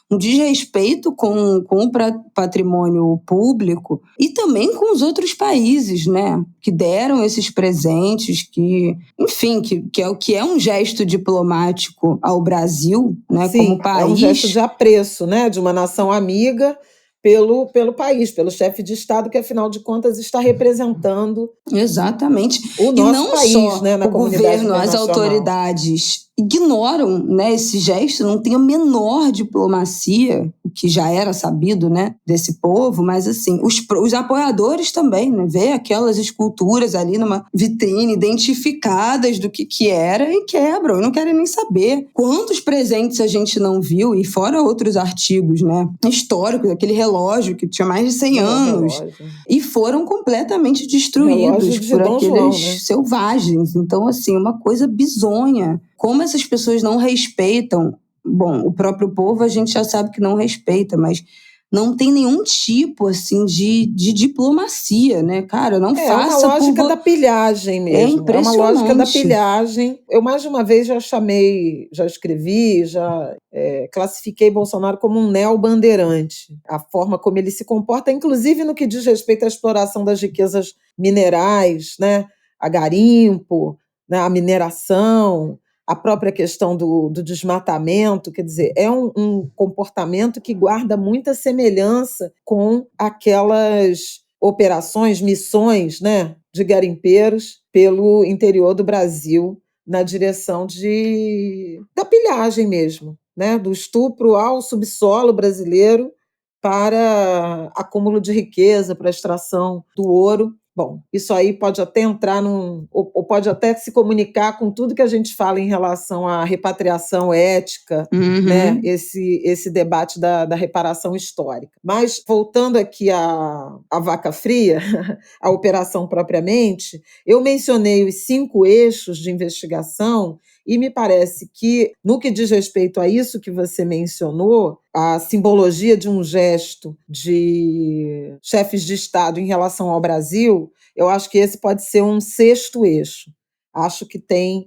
Um desrespeito com o patrimônio público e também com os outros países, né? Que deram esses presentes, que, enfim, que é um gesto diplomático ao Brasil, né? Sim, como país. É um gesto de apreço, né? De uma nação amiga pelo país, pelo chefe de Estado, que, afinal de contas, está representando exatamente o nosso e não país, só né, na o governo, as internacional. autoridades ignoram, né, esse gesto, não tem a menor diplomacia, o que já era sabido, né, desse povo, mas assim, os apoiadores também, né, vê aquelas esculturas ali numa vitrine identificadas do que era e quebram, e não querem nem saber. Quantos presentes a gente não viu, e fora outros artigos, né, históricos, aquele relógio que tinha mais de 100 anos, e foram completamente destruídos por aqueles selvagens. Então, assim, uma coisa bizonha. Como essas pessoas não respeitam, bom, o próprio povo a gente já sabe que não respeita, mas não tem nenhum tipo, assim, de diplomacia, né? Cara, não faça... É uma lógica da pilhagem mesmo. É impressionante. É uma lógica da pilhagem. Eu, mais de uma vez, já escrevi, classifiquei Bolsonaro como um neobandeirante. A forma como ele se comporta, inclusive no que diz respeito à exploração das riquezas minerais, né? A garimpo, né? A mineração, a própria questão do desmatamento. Quer dizer, é um comportamento que guarda muita semelhança com aquelas operações, missões, né, de garimpeiros pelo interior do Brasil, na direção da pilhagem mesmo, né, do estupro ao subsolo brasileiro para acúmulo de riqueza, para extração do ouro. Bom, isso aí pode até entrar ou pode até se comunicar com tudo que a gente fala em relação à repatriação ética, né? Esse debate da reparação histórica. Mas, voltando aqui à vaca fria, à operação propriamente, eu mencionei os 5 eixos de investigação e me parece que, no que diz respeito a isso que você mencionou, a simbologia de um gesto de chefes de Estado em relação ao Brasil, eu acho que esse pode ser um 6º eixo. Acho que tem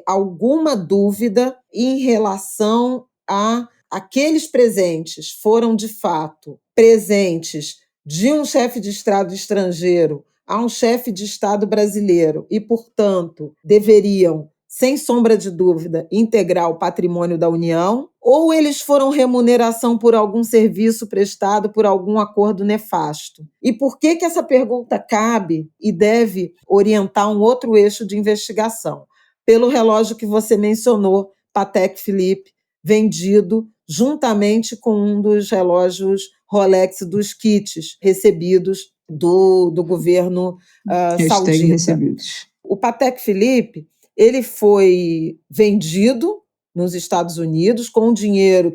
alguma dúvida em relação a aqueles presentes foram, de fato, presentes de um chefe de Estado estrangeiro a um chefe de Estado brasileiro e, portanto, deveriam, sem sombra de dúvida, integrar o patrimônio da União, ou eles foram remuneração por algum serviço prestado por algum acordo nefasto? E por que essa pergunta cabe e deve orientar um outro eixo de investigação? Pelo relógio que você mencionou, Patek Philippe, vendido juntamente com um dos relógios Rolex dos kits recebidos do governo saudita. Recebidos. O Patek Philippe, ele foi vendido nos Estados Unidos com dinheiro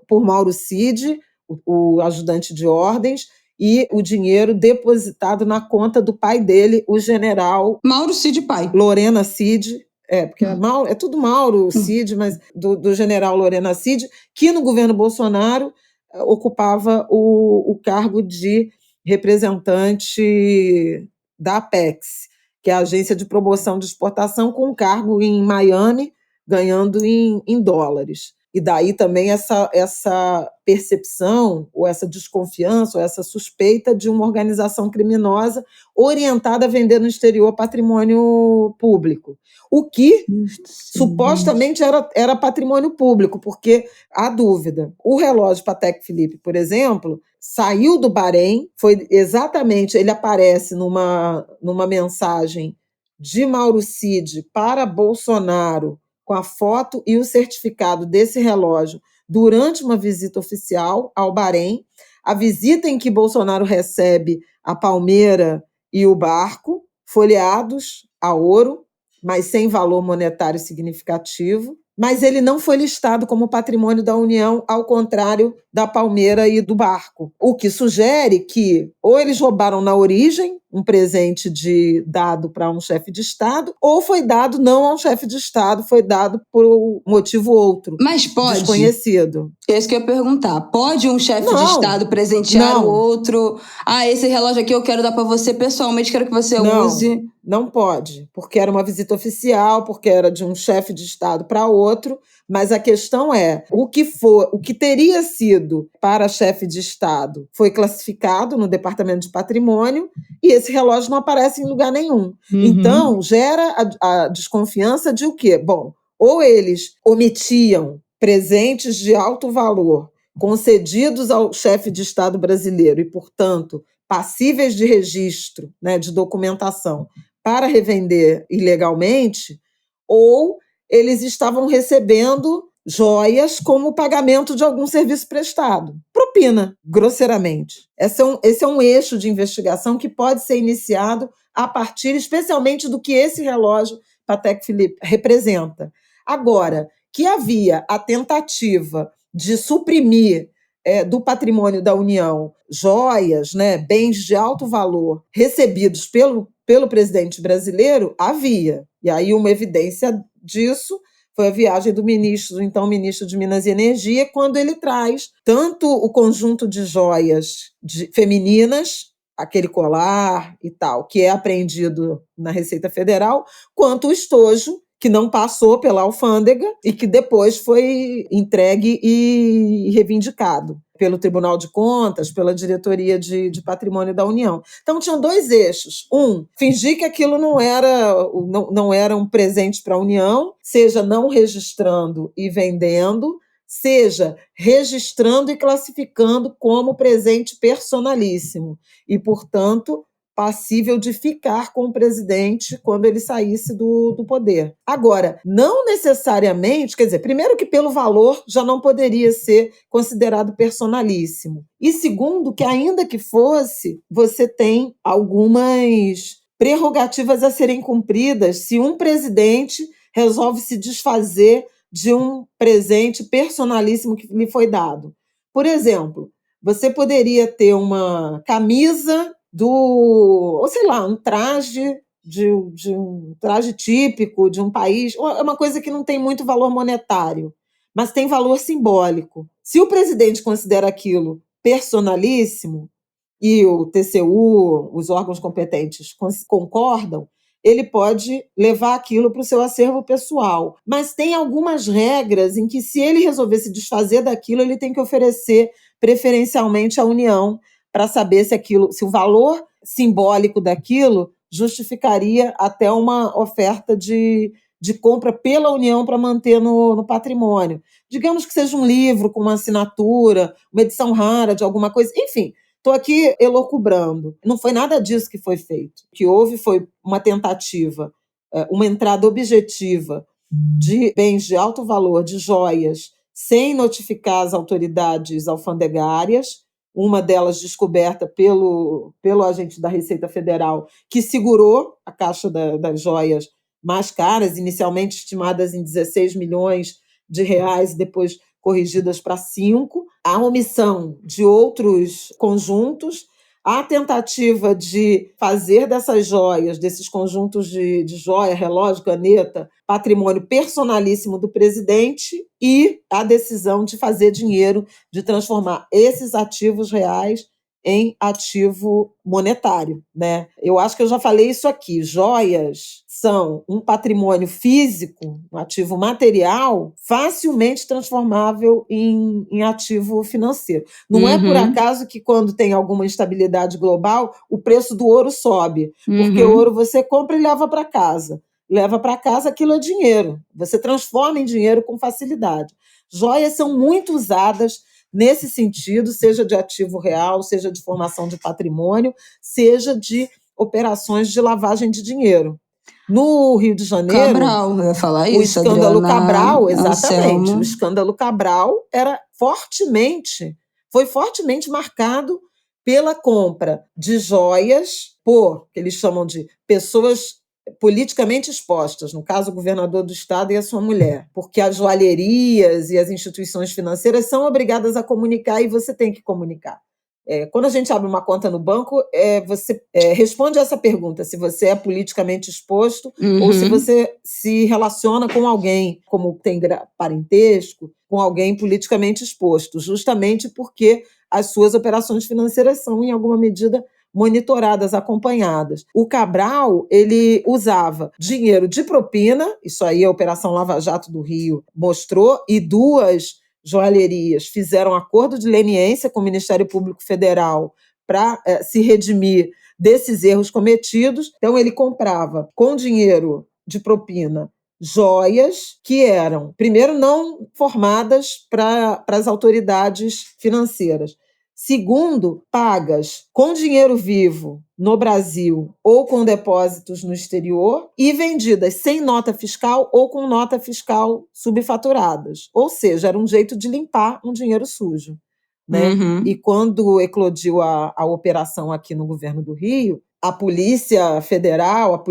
por Mauro Cid, o ajudante de ordens, e o dinheiro depositado na conta do pai dele, o general... Mauro Cid pai. Lorena Cid, porque é tudo Mauro Cid, mas do general Lorena Cid, que no governo Bolsonaro ocupava o cargo de representante da Apex, que é a Agência de Promoção de Exportação, com um cargo em Miami, ganhando em dólares. E daí também essa percepção, ou essa desconfiança, ou essa suspeita de uma organização criminosa orientada a vender no exterior patrimônio público. O que supostamente era patrimônio público, porque há dúvida. O relógio Patek Philippe, por exemplo, saiu do Bahrein, ele aparece numa mensagem de Mauro Cid para Bolsonaro, com a foto e o certificado desse relógio durante uma visita oficial ao Bahrein, a visita em que Bolsonaro recebe a palmeira e o barco, folheados a ouro, mas sem valor monetário significativo, mas ele não foi listado como patrimônio da União, ao contrário da palmeira e do barco. O que sugere que ou eles roubaram na origem um presente dado para um chefe de Estado, ou foi dado não a um chefe de Estado, foi dado por um motivo outro. Mas pode? Desconhecido. É isso que eu ia perguntar. Pode um chefe de Estado presentear o outro? Esse relógio aqui eu quero dar para você pessoalmente, quero que você use. Não pode, porque era uma visita oficial, porque era de um chefe de Estado para outro, mas a questão é, o que teria sido para chefe de Estado foi classificado no Departamento de Patrimônio e esse relógio não aparece em lugar nenhum. Então, gera a desconfiança de o quê? Bom, ou eles omitiam presentes de alto valor concedidos ao chefe de Estado brasileiro e, portanto, passíveis de registro, né, de documentação, para revender ilegalmente, ou eles estavam recebendo joias como pagamento de algum serviço prestado. Propina, grosseiramente. Esse é um eixo de investigação que pode ser iniciado a partir, especialmente, do que esse relógio Patek Philippe representa. Agora, que havia a tentativa de suprimir do patrimônio da União joias, né, bens de alto valor recebidos pelo presidente brasileiro, havia. E aí uma evidência disso foi a viagem do então ministro de Minas e Energia, quando ele traz tanto o conjunto de joias femininas, aquele colar e tal, que é apreendido na Receita Federal, quanto o estojo, que não passou pela alfândega e que depois foi entregue e reivindicado pelo Tribunal de Contas, pela Diretoria de Patrimônio da União. Então, tinham dois eixos. Fingir que aquilo não era um presente para a União, seja não registrando e vendendo, seja registrando e classificando como presente personalíssimo e, portanto, passível de ficar com o presidente quando ele saísse do poder. Agora, não necessariamente, quer dizer, primeiro que pelo valor já não poderia ser considerado personalíssimo. E segundo, que ainda que fosse, você tem algumas prerrogativas a serem cumpridas se um presidente resolve se desfazer de um presente personalíssimo que lhe foi dado. Por exemplo, você poderia ter uma camisa ou sei lá, um traje de um traje típico de um país, é uma coisa que não tem muito valor monetário, mas tem valor simbólico. Se o presidente considera aquilo personalíssimo e o TCU, os órgãos competentes, concordam, ele pode levar aquilo para o seu acervo pessoal. Mas tem algumas regras em que, se ele resolver se desfazer daquilo, ele tem que oferecer preferencialmente à União para saber se o valor simbólico daquilo justificaria até uma oferta de compra pela União para manter no patrimônio. Digamos que seja um livro com uma assinatura, uma edição rara de alguma coisa, enfim. Estou aqui elucubrando. Não foi nada disso que foi feito. O que houve foi uma tentativa, uma entrada objetiva de bens de alto valor, de joias, sem notificar as autoridades alfandegárias, uma delas descoberta pelo agente da Receita Federal, que segurou a caixa das joias mais caras, inicialmente estimadas em 16 milhões de reais, depois corrigidas para 5, a omissão de outros conjuntos, a tentativa de fazer dessas joias, desses conjuntos de joia, relógio, caneta, patrimônio personalíssimo do presidente, e a decisão de fazer dinheiro, de transformar esses ativos reais em ativo monetário, né? Eu acho que eu já falei isso aqui. Joias são um patrimônio físico, um ativo material, facilmente transformável em ativo financeiro. Não é por acaso que, quando tem alguma instabilidade global, o preço do ouro sobe, porque o ouro você compra e leva para casa. Leva para casa, aquilo é dinheiro. Você transforma em dinheiro com facilidade. Joias são muito usadas nesse sentido, seja de ativo real, seja de formação de patrimônio, seja de operações de lavagem de dinheiro. No Rio de Janeiro, Cabral, eu ia falar o isso, escândalo Adriana Cabral, exatamente, Anselmo. o escândalo Cabral foi fortemente marcado pela compra de joias por, que eles chamam de pessoas politicamente expostas, no caso o governador do estado e a sua mulher, porque as joalherias e as instituições financeiras são obrigadas a comunicar, e você tem que comunicar. Quando a gente abre uma conta no banco, você responde essa pergunta, se você é politicamente exposto ou se você se relaciona com alguém, como tem parentesco, com alguém politicamente exposto, justamente porque as suas operações financeiras são, em alguma medida, monitoradas, acompanhadas. O Cabral, ele usava dinheiro de propina, isso aí a Operação Lava Jato do Rio mostrou, e 2 joalherias fizeram acordo de leniência com o Ministério Público Federal para se redimir desses erros cometidos. Então, ele comprava com dinheiro de propina joias que eram, primeiro, não formadas para as autoridades financeiras. Segundo, pagas com dinheiro vivo no Brasil ou com depósitos no exterior e vendidas sem nota fiscal ou com nota fiscal subfaturadas. Ou seja, era um jeito de limpar um dinheiro sujo, né? E quando eclodiu a operação aqui no governo do Rio, a Polícia Federal,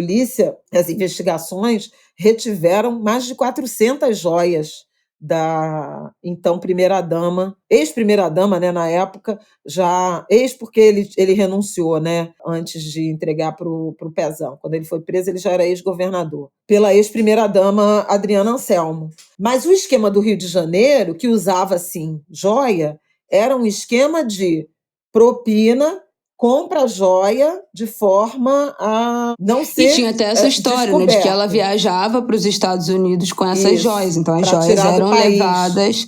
as investigações retiveram mais de 400 joias da então primeira-dama, ex-primeira-dama, né, na época, já ex porque ele renunciou, né, antes de entregar para o Pezão. Quando ele foi preso, ele já era ex-governador. Pela ex-primeira-dama Adriana Anselmo. Mas o esquema do Rio de Janeiro, que usava, assim, joia, era um esquema de propina, compra a joia de forma a não ser E tinha até essa história, né, de que ela viajava para os Estados Unidos com essas joias. Então as joias eram levadas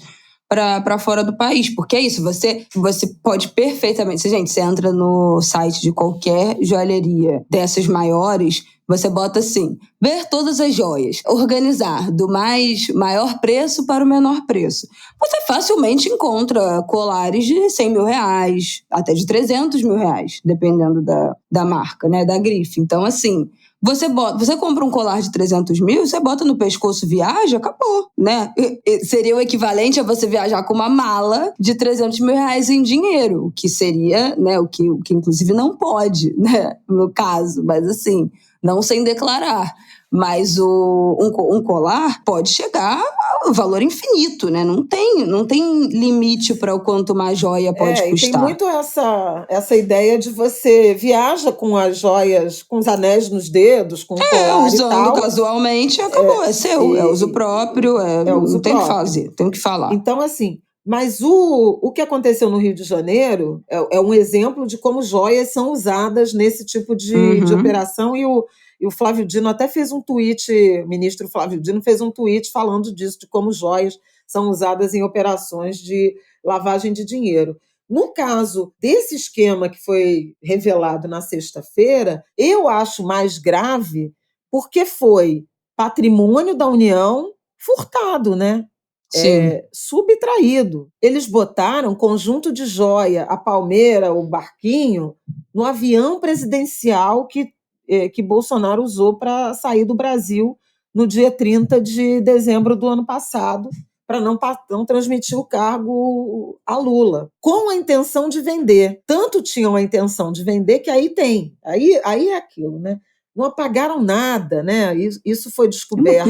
para fora do país. Porque é isso, você pode perfeitamente... Gente, você entra no site de qualquer joalheria dessas maiores, você bota assim, ver todas as joias, organizar do maior preço para o menor preço. Você facilmente encontra colares de 100 mil reais, até de 300 mil reais, dependendo da marca, né, da grife. Então, assim, você compra um colar de 300 mil, você bota no pescoço, viaja, acabou, né? Seria o equivalente a você viajar com uma mala de 300 mil reais em dinheiro, o que seria, né, o que inclusive não pode, né, no caso, mas assim, não sem declarar. Mas um colar pode chegar a valor infinito, né? Não tem limite para o quanto uma joia pode custar. E tem muito essa ideia de você viaja com as joias, com os anéis nos dedos, com o colar usando e tal. Casualmente, acabou, é seu, é uso próprio, não tem o que fazer, tem o que falar. Então, assim, mas o que aconteceu no Rio de Janeiro é um exemplo de como joias são usadas nesse tipo de operação, e o Flávio Dino até fez um tweet, o ministro Flávio Dino fez um tweet falando disso, de como joias são usadas em operações de lavagem de dinheiro. No caso desse esquema que foi revelado na sexta-feira, eu acho mais grave porque foi patrimônio da União furtado, né? Subtraído. Eles botaram conjunto de joia, a palmeira, o barquinho, no avião presidencial que Bolsonaro usou para sair do Brasil no dia 30 de dezembro do ano passado, para não transmitir o cargo a Lula, com a intenção de vender. Tanto tinham a intenção de vender que aí é aquilo, né? Não apagaram nada, né? Isso foi descoberto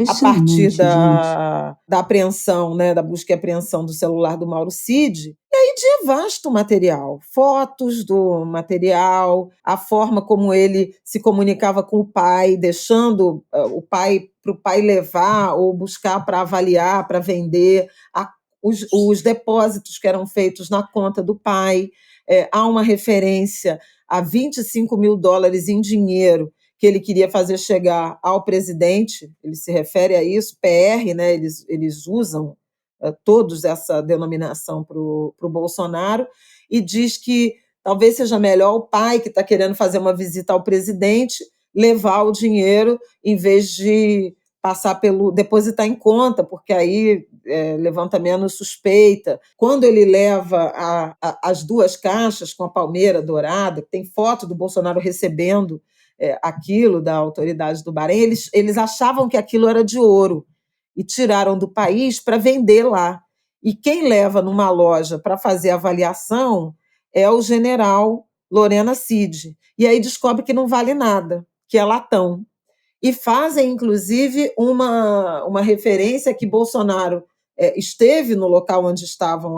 a partir da apreensão, né? Da busca e apreensão do celular do Mauro Cid. E aí de vasto material, fotos do material, a forma como ele se comunicava com o pai, deixando o pai para o pai levar ou buscar para avaliar, para vender, os depósitos que eram feitos na conta do pai. Há uma referência a 25 mil dólares em dinheiro que ele queria fazer chegar ao presidente, ele se refere a isso, PR, né? Eles usam todos essa denominação para o Bolsonaro, e diz que talvez seja melhor o pai, que está querendo fazer uma visita ao presidente, levar o dinheiro em vez de depositar em conta, porque aí levanta menos suspeita. Quando ele leva as duas caixas com a palmeira dourada, tem foto do Bolsonaro recebendo aquilo da autoridade do Bahrein, eles achavam que aquilo era de ouro e tiraram do país para vender lá. E quem leva numa loja para fazer avaliação é o general Lorena Cid. E aí descobre que não vale nada, que é latão. E fazem, inclusive, uma referência que Bolsonaro esteve no local onde estavam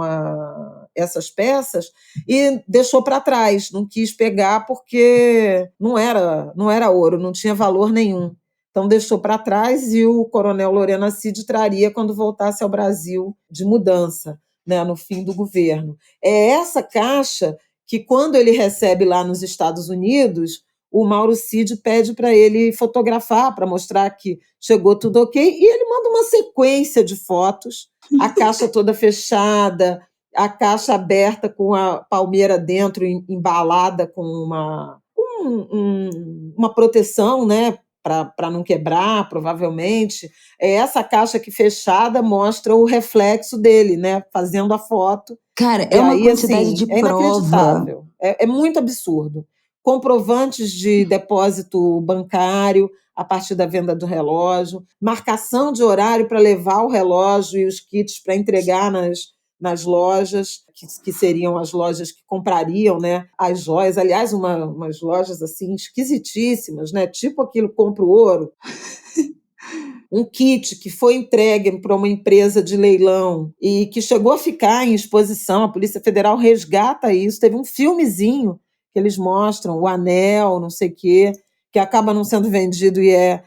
essas peças e deixou para trás, não quis pegar porque não era ouro, não tinha valor nenhum. Então deixou para trás e o coronel Lorena Cid traria quando voltasse ao Brasil de mudança, né, no fim do governo. É essa caixa que, quando ele recebe lá nos Estados Unidos, o Mauro Cid pede para ele fotografar, para mostrar que chegou tudo ok, e ele manda uma sequência de fotos, a caixa toda fechada, a caixa aberta com a palmeira dentro, embalada com uma proteção, né, para não quebrar, provavelmente. Essa caixa aqui fechada mostra o reflexo dele, né, fazendo a foto. Cara, é uma quantidade de prova. Inacreditável. É muito absurdo. Comprovantes de depósito bancário a partir da venda do relógio, marcação de horário para levar o relógio e os kits para entregar nas lojas, que seriam as lojas que comprariam, né, as joias. Aliás, umas lojas assim esquisitíssimas, né, tipo aquilo Compro Ouro. um kit que foi entregue para uma empresa de leilão e que chegou a ficar em exposição, a Polícia Federal resgata isso, teve um filmezinho que eles mostram, o anel, não sei o quê, que acaba não sendo vendido e é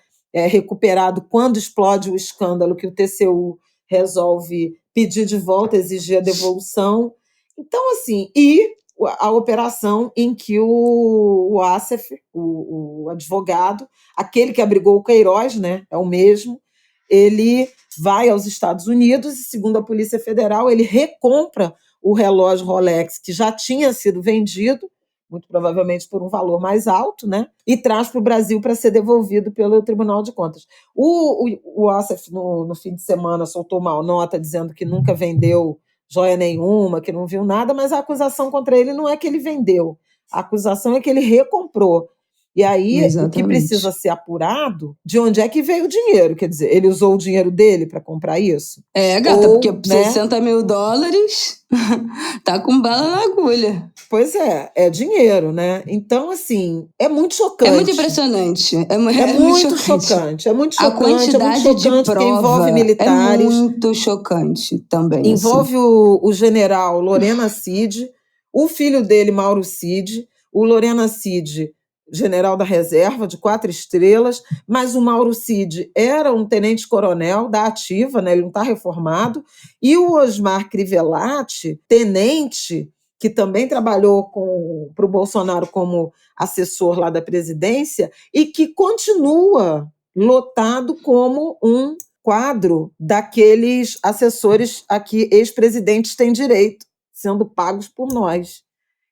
recuperado quando explode o escândalo, que o TCU resolve pedir de volta, exigir a devolução. Então, assim, e a operação em que o Assef, o advogado, aquele que abrigou o Queiroz, né, é o mesmo, ele vai aos Estados Unidos e, segundo a Polícia Federal, ele recompra o relógio Rolex que já tinha sido vendido, muito provavelmente por um valor mais alto, né? E traz para o Brasil para ser devolvido pelo Tribunal de Contas. O Assef, no fim de semana, soltou uma nota dizendo que nunca vendeu joia nenhuma, que não viu nada, mas a acusação contra ele não é que ele vendeu, a acusação é que ele recomprou. E aí, o que precisa ser apurado, de onde é que veio o dinheiro? Quer dizer, ele usou o dinheiro dele para comprar isso? Gata, porque $60 mil tá com bala na agulha. Pois é dinheiro, né? Então, assim, é muito chocante. É muito impressionante. É muito chocante. É muito chocante. A quantidade de prova envolve militares. É muito chocante também. Envolve assim. o general Lorena Cid, o filho dele, Mauro Cid, o Lorena Cid, general da reserva, de 4 estrelas, mas o Mauro Cid era um tenente-coronel da ativa, né? Ele não está reformado, e o Osmar Crivellati, tenente, que também trabalhou para o Bolsonaro como assessor lá da presidência, e que continua lotado como um quadro daqueles assessores a que ex-presidentes têm direito, sendo pagos por nós.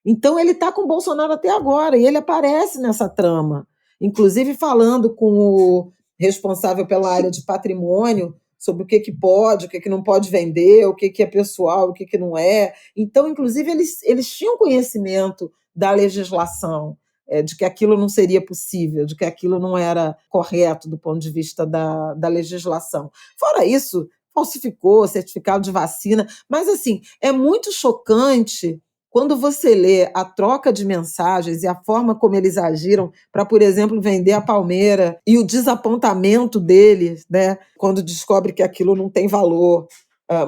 Então, ele está com o Bolsonaro até agora, e ele aparece nessa trama, inclusive falando com o responsável pela área de patrimônio sobre o que pode, o que não pode vender, o que é pessoal, o que não é. Então, inclusive, eles tinham conhecimento da legislação, de que aquilo não seria possível, de que aquilo não era correto do ponto de vista da legislação. Fora isso, falsificou certificado de vacina, mas, assim, é muito chocante quando você lê a troca de mensagens e a forma como eles agiram para, por exemplo, vender a Palmeira e o desapontamento deles, né, quando descobre que aquilo não tem valor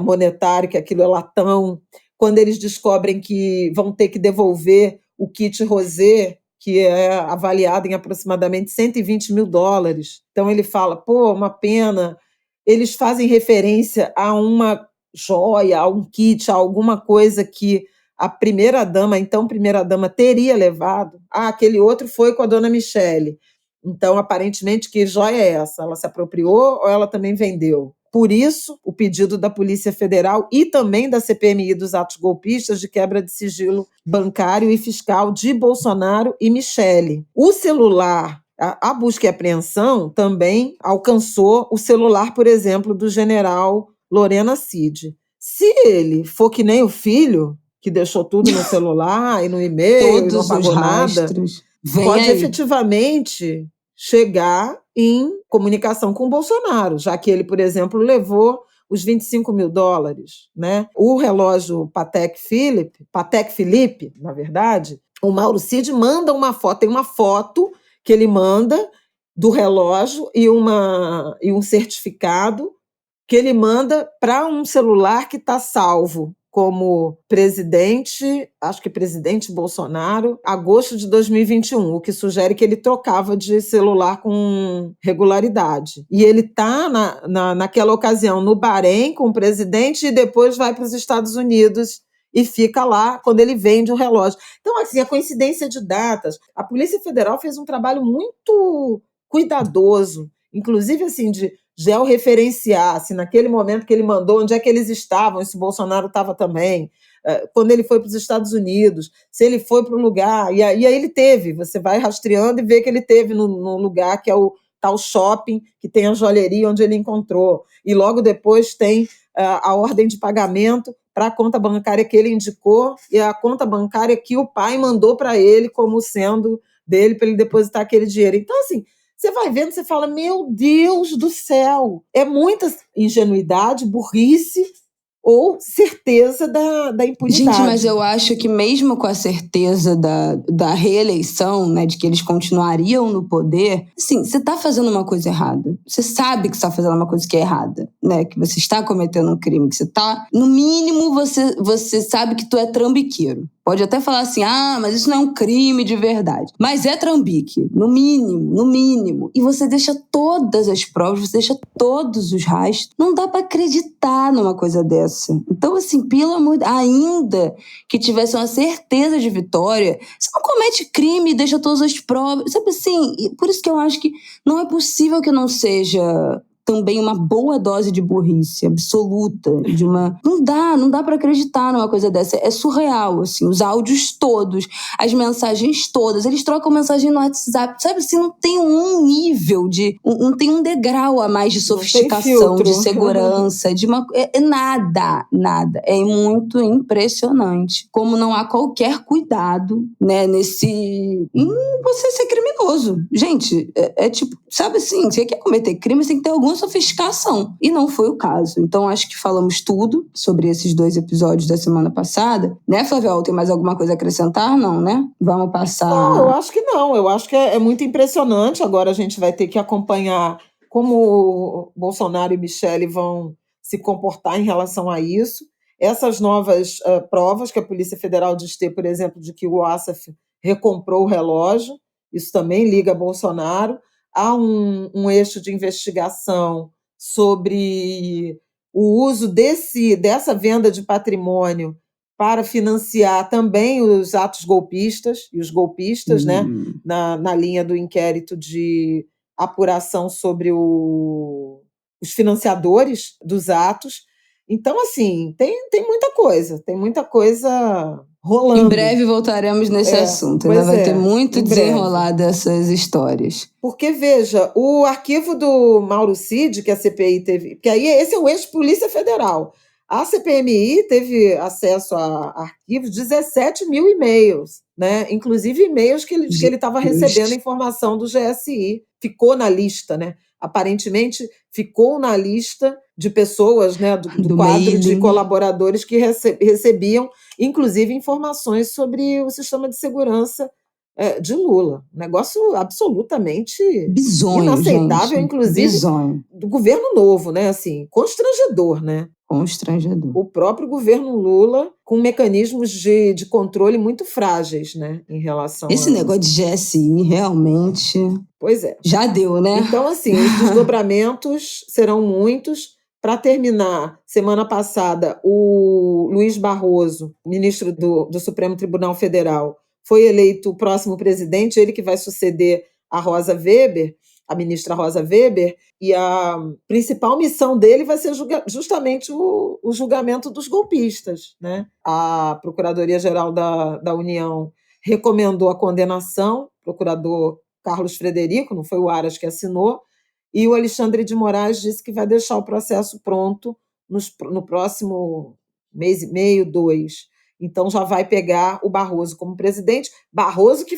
monetário, que aquilo é latão, quando eles descobrem que vão ter que devolver o kit rosé, que é avaliado em aproximadamente $120 mil. Então ele fala, pô, uma pena. Eles fazem referência a uma joia, a um kit, a alguma coisa que a primeira-dama, então primeira-dama, teria levado. Aquele outro foi com a dona Michele. Então, aparentemente, que joia é essa? Ela se apropriou ou ela também vendeu? Por isso, o pedido da Polícia Federal e também da CPMI dos atos golpistas de quebra de sigilo bancário e fiscal de Bolsonaro e Michele. O celular, a busca e apreensão também alcançou o celular, por exemplo, do general Lorena Cid. Se ele for que nem o filho, que deixou tudo no celular e no e-mail, e não pagou nada, pode efetivamente chegar em comunicação com o Bolsonaro, já que ele, por exemplo, levou os $25 mil, né? O relógio Patek Philippe, na verdade, o Mauro Cid manda uma foto, tem uma foto que ele manda do relógio e um certificado que ele manda para um celular que está salvo como presidente, acho que presidente Bolsonaro, agosto de 2021, o que sugere que ele trocava de celular com regularidade. E ele está, naquela ocasião, no Bahrein com o presidente e depois vai para os Estados Unidos e fica lá quando ele vende o relógio. Então, assim, a coincidência de datas. A Polícia Federal fez um trabalho muito cuidadoso, inclusive assim, de georreferenciar, se naquele momento que ele mandou, onde é que eles estavam, se Bolsonaro estava também, quando ele foi para os Estados Unidos, se ele foi para o lugar, e aí ele teve, você vai rastreando e vê que ele teve no lugar que é o tal shopping, que tem a joalheria onde ele encontrou, e logo depois tem a ordem de pagamento para a conta bancária que ele indicou e a conta bancária que o pai mandou para ele como sendo dele, para ele depositar aquele dinheiro. Então, assim, você vai vendo, você fala, meu Deus do céu, é muita ingenuidade, burrice, ou certeza da impunidade. Gente, mas eu acho que mesmo com a certeza da reeleição, né, de que eles continuariam no poder, assim, você tá fazendo uma coisa errada. Você sabe que você tá fazendo uma coisa que é errada, né? Que você está cometendo um crime, que você tá... No mínimo, você sabe que tu é trambiqueiro. Pode até falar assim, mas isso não é um crime de verdade. Mas é trambique, no mínimo. E você deixa todas as provas, você deixa todos os rastros. Não dá pra acreditar numa coisa dessa. Então, assim, pelo amor de Deus, ainda que tivesse uma certeza de vitória, você não comete crime e deixa todas as provas. Sabe assim, por isso que eu acho que não é possível que não seja... também uma boa dose de burrice absoluta, Não dá pra acreditar numa coisa dessa. É surreal, assim, os áudios todos, as mensagens todas, eles trocam mensagem no WhatsApp, sabe assim, não tem um nível não tem um degrau a mais de sofisticação, de segurança, nada. É muito impressionante. Como não há qualquer cuidado, né, em você ser criminoso. Gente, é tipo, sabe assim, você quer cometer crime, você tem que ter alguma sofisticação. E não foi o caso. Então, acho que falamos tudo sobre esses 2 episódios da semana passada. Né, Flaviol? Tem mais alguma coisa a acrescentar? Não, né? Vamos passar... Não, eu acho que não. Eu acho que é muito impressionante. Agora a gente vai ter que acompanhar como Bolsonaro e Michele vão se comportar em relação a isso. Essas novas provas que a Polícia Federal diz ter, por exemplo, de que o Assaf recomprou o relógio, isso também liga a Bolsonaro. Há um eixo de investigação sobre o uso dessa venda de patrimônio para financiar também os atos golpistas e os golpistas, né, na linha do inquérito de apuração sobre os financiadores dos atos. Então, assim, tem muita coisa rolando. Em breve voltaremos nesse assunto. Ainda vai ter muito desenrolar dessas histórias. Porque, veja, o arquivo do Mauro Cid, que a CPI teve... Porque aí esse é o ex-Polícia Federal. A CPMI teve acesso a arquivos, 17 mil e-mails, né? Inclusive e-mails que ele estava recebendo informação do GSI. Ficou na lista, né? Aparentemente, ficou na lista de pessoas, né, do quadro mailing de colaboradores que recebiam, inclusive, informações sobre o sistema de segurança de Lula. Um negócio absolutamente bizonho, inaceitável, gente, inclusive bizonho. Do governo novo, né? Assim, constrangedor, né? Constrangedor. O próprio governo Lula com mecanismos de controle muito frágeis, né, em relação Esse negócio de GSI, realmente... Pois é. Já deu, né? Então, assim, os desdobramentos serão muitos. Para terminar, semana passada, o Luiz Barroso, ministro do Supremo Tribunal Federal, foi eleito o próximo presidente, ele que vai suceder a Rosa Weber, a ministra Rosa Weber, e a principal missão dele vai ser justamente o julgamento dos golpistas, né? A Procuradoria-Geral da União recomendou a condenação, o procurador Carlos Frederico, não foi o Aras que assinou, e o Alexandre de Moraes disse que vai deixar o processo pronto no próximo mês e meio, 2. Então já vai pegar o Barroso como presidente. Barroso que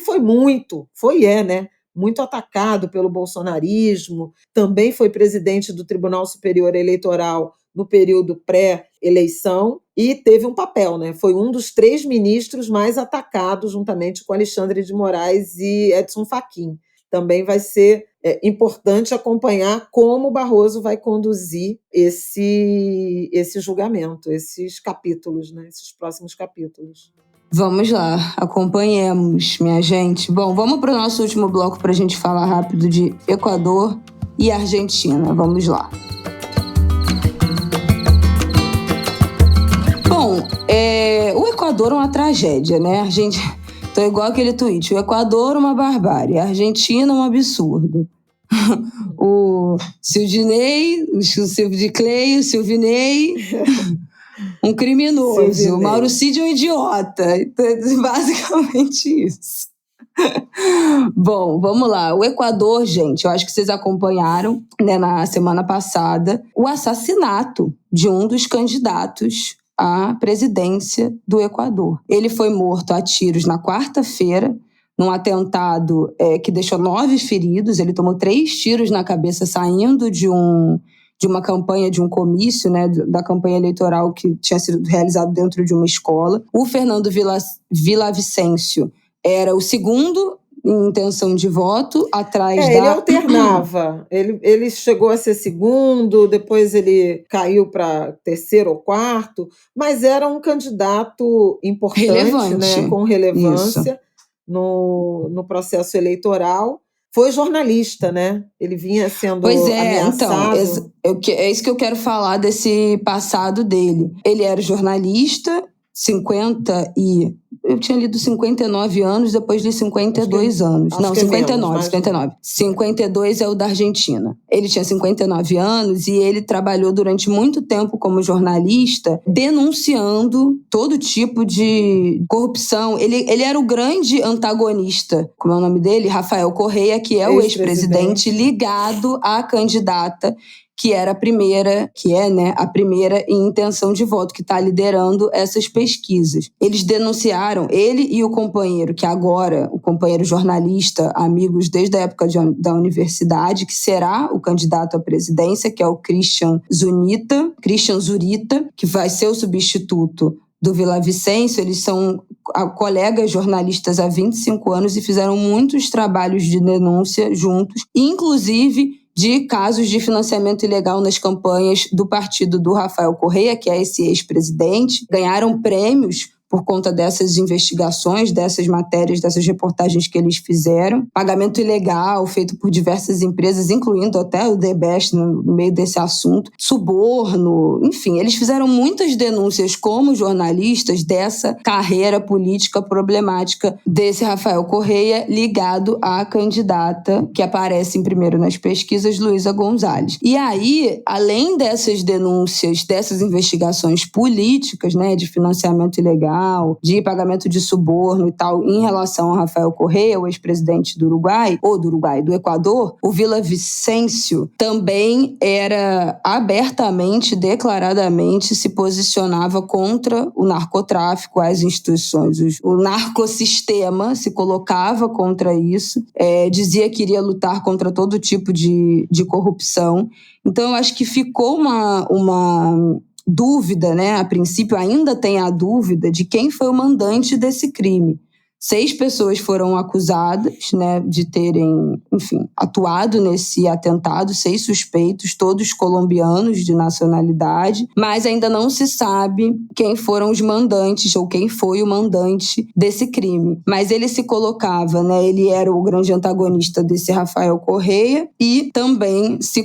né? Muito atacado pelo bolsonarismo, também foi presidente do Tribunal Superior Eleitoral no período pré-eleição e teve um papel, né? Foi um dos 3 ministros mais atacados, juntamente com Alexandre de Moraes e Edson Fachin. Também vai ser importante acompanhar como o Barroso vai conduzir esse julgamento, esses capítulos, né? Esses próximos capítulos. Vamos lá, acompanhemos, minha gente. Bom, vamos para o nosso último bloco para a gente falar rápido de Equador e Argentina. Vamos lá. Bom, o Equador é uma tragédia, né? Então, igual aquele tweet, o Equador uma barbárie, a Argentina um absurdo. O Sildinei, o Silvio de Clay, o Silvinei... um criminoso, o Mauro Cid um idiota. Então, é basicamente isso. Bom, vamos lá. O Equador, gente, eu acho que vocês acompanharam, né, na semana passada, o assassinato de um dos candidatos à presidência do Equador. Ele foi morto a tiros na quarta-feira, num atentado que deixou 9 feridos. Ele tomou 3 tiros na cabeça saindo de um de uma campanha, de um comício, né, da campanha eleitoral que tinha sido realizado dentro de uma escola. O Fernando Villavicencio era o segundo em intenção de voto, atrás Ele alternava. Ele chegou a ser segundo, depois ele caiu para terceiro ou quarto, mas era um candidato importante, relevante, né, com relevância no processo eleitoral. Foi jornalista, né? Ele vinha sendo ameaçado. Então, é isso que eu quero falar desse passado dele. Ele era jornalista, eu tinha lido 59 anos, depois li 52 anos. Não, 59. 52 é o da Argentina. Ele tinha 59 anos e ele trabalhou durante muito tempo como jornalista, denunciando todo tipo de corrupção. Ele era o grande antagonista, como é o nome dele? Rafael Correia, que é o ex-presidente ligado à candidata que era a primeira em intenção de voto, que está liderando essas pesquisas. Eles denunciaram, ele e o companheiro, que agora, o companheiro jornalista, amigos desde a época da universidade, que será o candidato à presidência, que é o Christian Zurita, que vai ser o substituto do Villavicencio. Eles são colegas jornalistas há 25 anos e fizeram muitos trabalhos de denúncia juntos, inclusive de casos de financiamento ilegal nas campanhas do partido do Rafael Correia, que é esse ex-presidente. Ganharam prêmios por conta dessas investigações, dessas matérias, dessas reportagens que eles fizeram. Pagamento ilegal feito por diversas empresas, incluindo até o The Best no meio desse assunto. Suborno, enfim, eles fizeram muitas denúncias como jornalistas dessa carreira política problemática desse Rafael Correia, ligado à candidata que aparece em primeiro nas pesquisas, Luísa Gonzalez. E aí, além dessas denúncias, dessas investigações políticas, né, de financiamento ilegal, de pagamento de suborno e tal, em relação ao Rafael Correia, o ex-presidente do Equador, o Villavicencio também era abertamente, declaradamente, se posicionava contra o narcotráfico, as instituições, o narcossistema se colocava contra isso, dizia que iria lutar contra todo tipo de corrupção. Então, eu acho que ficou uma dúvida, né? A princípio ainda tem a dúvida de quem foi o mandante desse crime. 6 pessoas foram acusadas, né, de terem, enfim, atuado nesse atentado, 6 suspeitos, todos colombianos de nacionalidade, mas ainda não se sabe quem foram os mandantes ou quem foi o mandante desse crime. Mas ele se colocava, né, ele era o grande antagonista desse Rafael Correia e também se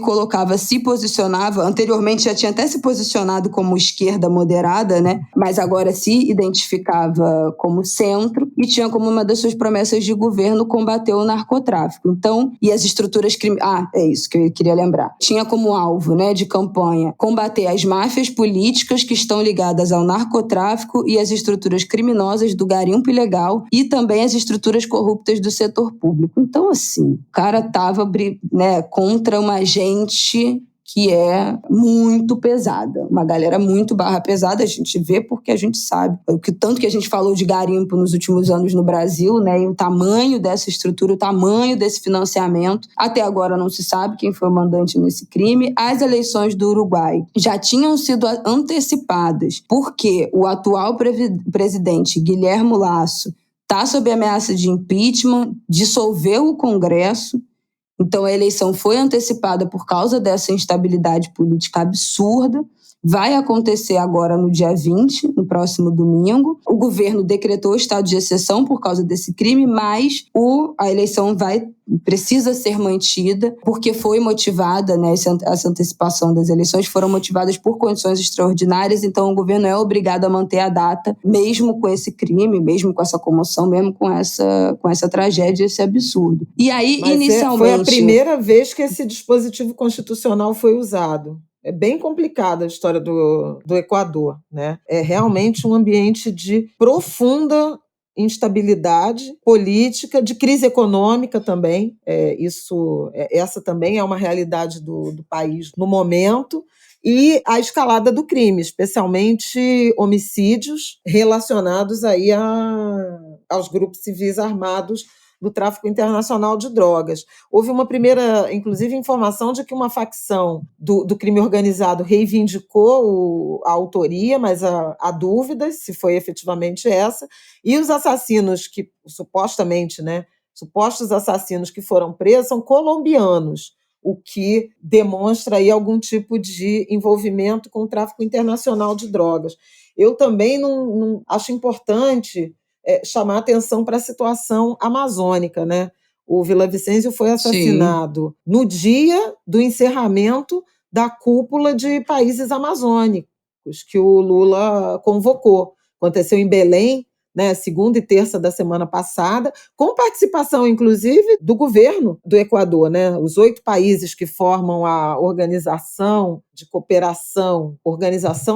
posicionava, anteriormente já tinha até se posicionado como esquerda moderada, né, mas agora se identificava como centro e tinha como uma das suas promessas de governo combater o narcotráfico. Então, e as estruturas é isso que eu queria lembrar. Tinha como alvo, né, de campanha combater as máfias políticas que estão ligadas ao narcotráfico e as estruturas criminosas do garimpo ilegal e também as estruturas corruptas do setor público. Então, assim, o cara estava, né, contra uma gente que é muito pesada. Uma galera muito barra pesada, a gente vê porque a gente sabe. Tanto que a gente falou de garimpo nos últimos anos no Brasil, né? E o tamanho dessa estrutura, o tamanho desse financiamento. Até agora não se sabe quem foi o mandante nesse crime. As eleições do Uruguai já tinham sido antecipadas porque o atual presidente, Guilherme Lasso, está sob ameaça de impeachment, dissolveu o Congresso. Então, a eleição foi antecipada por causa dessa instabilidade política absurda. Vai acontecer agora no dia 20, no próximo domingo. O governo decretou estado de exceção por causa desse crime, mas a eleição precisa ser mantida porque foi motivada, né, essa antecipação das eleições foram motivadas por condições extraordinárias, então o governo é obrigado a manter a data, mesmo com esse crime, mesmo com essa comoção, mesmo com essa tragédia, esse absurdo. E aí, inicialmente... Foi a primeira vez que esse dispositivo constitucional foi usado. É bem complicada a história do Equador, né? É realmente um ambiente de profunda instabilidade política, de crise econômica também. Essa também é uma realidade do país no momento. E a escalada do crime, especialmente homicídios relacionados aí aos grupos civis armados do tráfico internacional de drogas. Houve uma primeira, inclusive, informação de que uma facção do crime organizado reivindicou a autoria, mas há dúvidas se foi efetivamente essa, e os assassinos que, supostamente, supostos assassinos que foram presos são colombianos, o que demonstra aí algum tipo de envolvimento com o tráfico internacional de drogas. Eu também não acho importante chamar atenção para a situação amazônica, né? O Villavicencio foi assassinado no dia do encerramento da cúpula de países amazônicos que o Lula convocou. Aconteceu em Belém, segunda e terça da semana passada, com participação, inclusive, do governo do Equador. Os 8 países que formam a Organização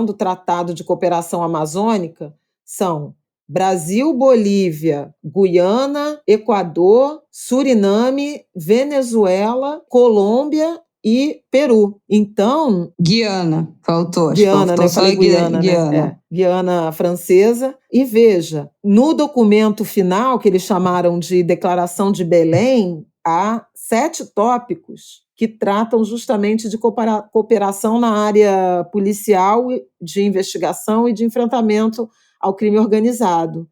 do Tratado de Cooperação Amazônica são Brasil, Bolívia, Guiana, Equador, Suriname, Venezuela, Colômbia e Peru. Então... Guiana, faltou. Guiana, eu falei Guiana. Guiana francesa. E veja, no documento final, que eles chamaram de Declaração de Belém, há 7 tópicos que tratam justamente de cooperação na área policial, de investigação e de enfrentamento ao crime organizado.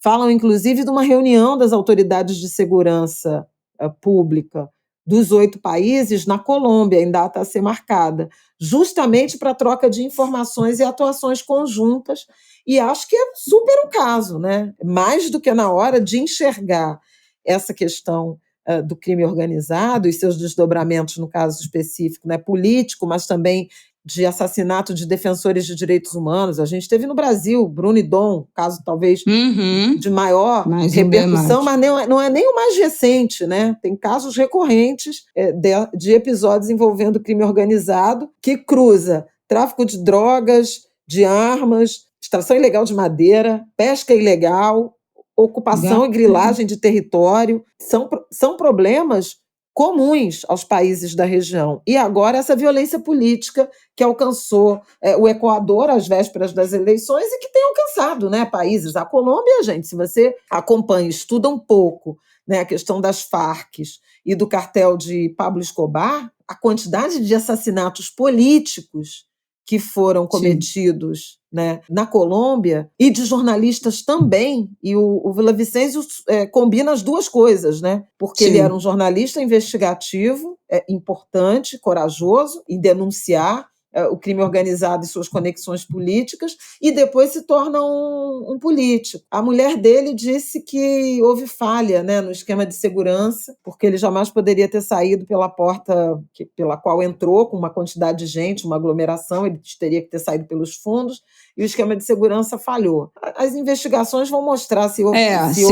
Falam, inclusive, de uma reunião das autoridades de segurança pública dos 8 países na Colômbia, em data a ser marcada, justamente para troca de informações e atuações conjuntas, e acho que é super o caso, mais do que na hora de enxergar essa questão do crime organizado e seus desdobramentos, no caso específico, político, mas também de assassinato de defensores de direitos humanos. A gente teve no Brasil, Bruno e Dom, caso talvez de maior repercussão, mas não é nem o mais recente, Tem casos recorrentes de episódios envolvendo crime organizado que cruza tráfico de drogas, de armas, extração ilegal de madeira, pesca ilegal, ocupação e grilagem de território. São problemas comuns aos países da região. E agora essa violência política que alcançou o Equador às vésperas das eleições e que tem alcançado países. A Colômbia, gente, se você acompanha, estuda um pouco a questão das Farc e do cartel de Pablo Escobar, a quantidade de assassinatos políticos que foram cometidos na Colômbia, e de jornalistas também, e o Villavicencio combina as duas coisas, porque ele era um jornalista investigativo, importante, corajoso em denunciar o crime organizado e suas conexões políticas, e depois se torna um político. A mulher dele disse que houve falha no esquema de segurança, porque ele jamais poderia ter saído pela porta pela qual entrou, com uma quantidade de gente, uma aglomeração, ele teria que ter saído pelos fundos, e o esquema de segurança falhou. As investigações vão mostrar se houve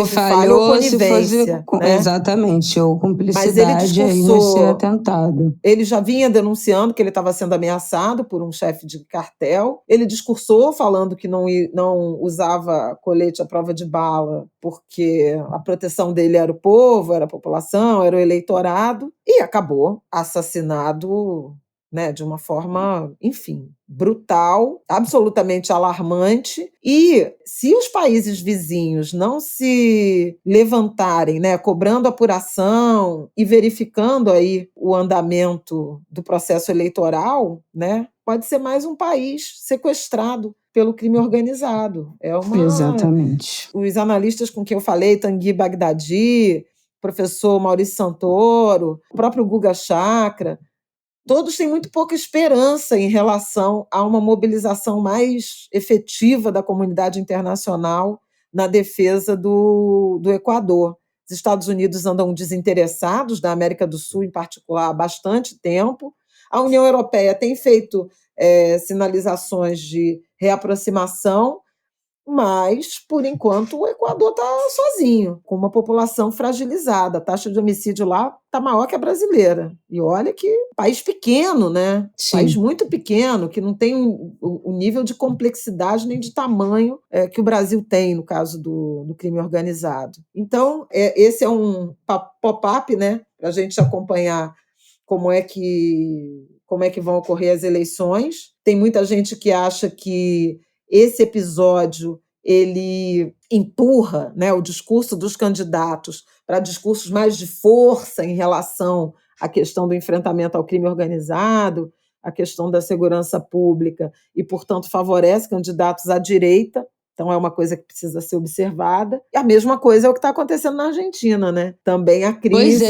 falha ou conivência. Exatamente, ou cumplicidade aí nesse atentado. Ele já vinha denunciando que ele estava sendo ameaçado por um chefe de cartel. Ele discursou falando que não usava colete à prova de bala porque a proteção dele era o povo, era a população, era o eleitorado, e acabou assassinado de uma forma, enfim, brutal, absolutamente alarmante. E se os países vizinhos não se levantarem, cobrando apuração e verificando aí o andamento do processo eleitoral, pode ser mais um país sequestrado pelo crime organizado. Exatamente. Os analistas com quem eu falei, Tanguy Bagdadi, professor Maurício Santoro, o próprio Guga Chakra, todos têm muito pouca esperança em relação a uma mobilização mais efetiva da comunidade internacional na defesa do Equador. Os Estados Unidos andam desinteressados, da América do Sul em particular, há bastante tempo. A União Europeia tem feito sinalizações de reaproximação, mas, por enquanto, o Equador está sozinho, com uma população fragilizada. A taxa de homicídio lá está maior que a brasileira. E olha que país pequeno, Sim. País muito pequeno, que não tem o nível de complexidade nem de tamanho que o Brasil tem, no caso do crime organizado. Então, esse é um pop-up, para a gente acompanhar como é que vão ocorrer as eleições. Tem muita gente que acha que esse episódio ele empurra o discurso dos candidatos para discursos mais de força em relação à questão do enfrentamento ao crime organizado, a questão da segurança pública, e, portanto, favorece candidatos à direita. Então, é uma coisa que precisa ser observada. E a mesma coisa é o que está acontecendo na Argentina, né? Também a crise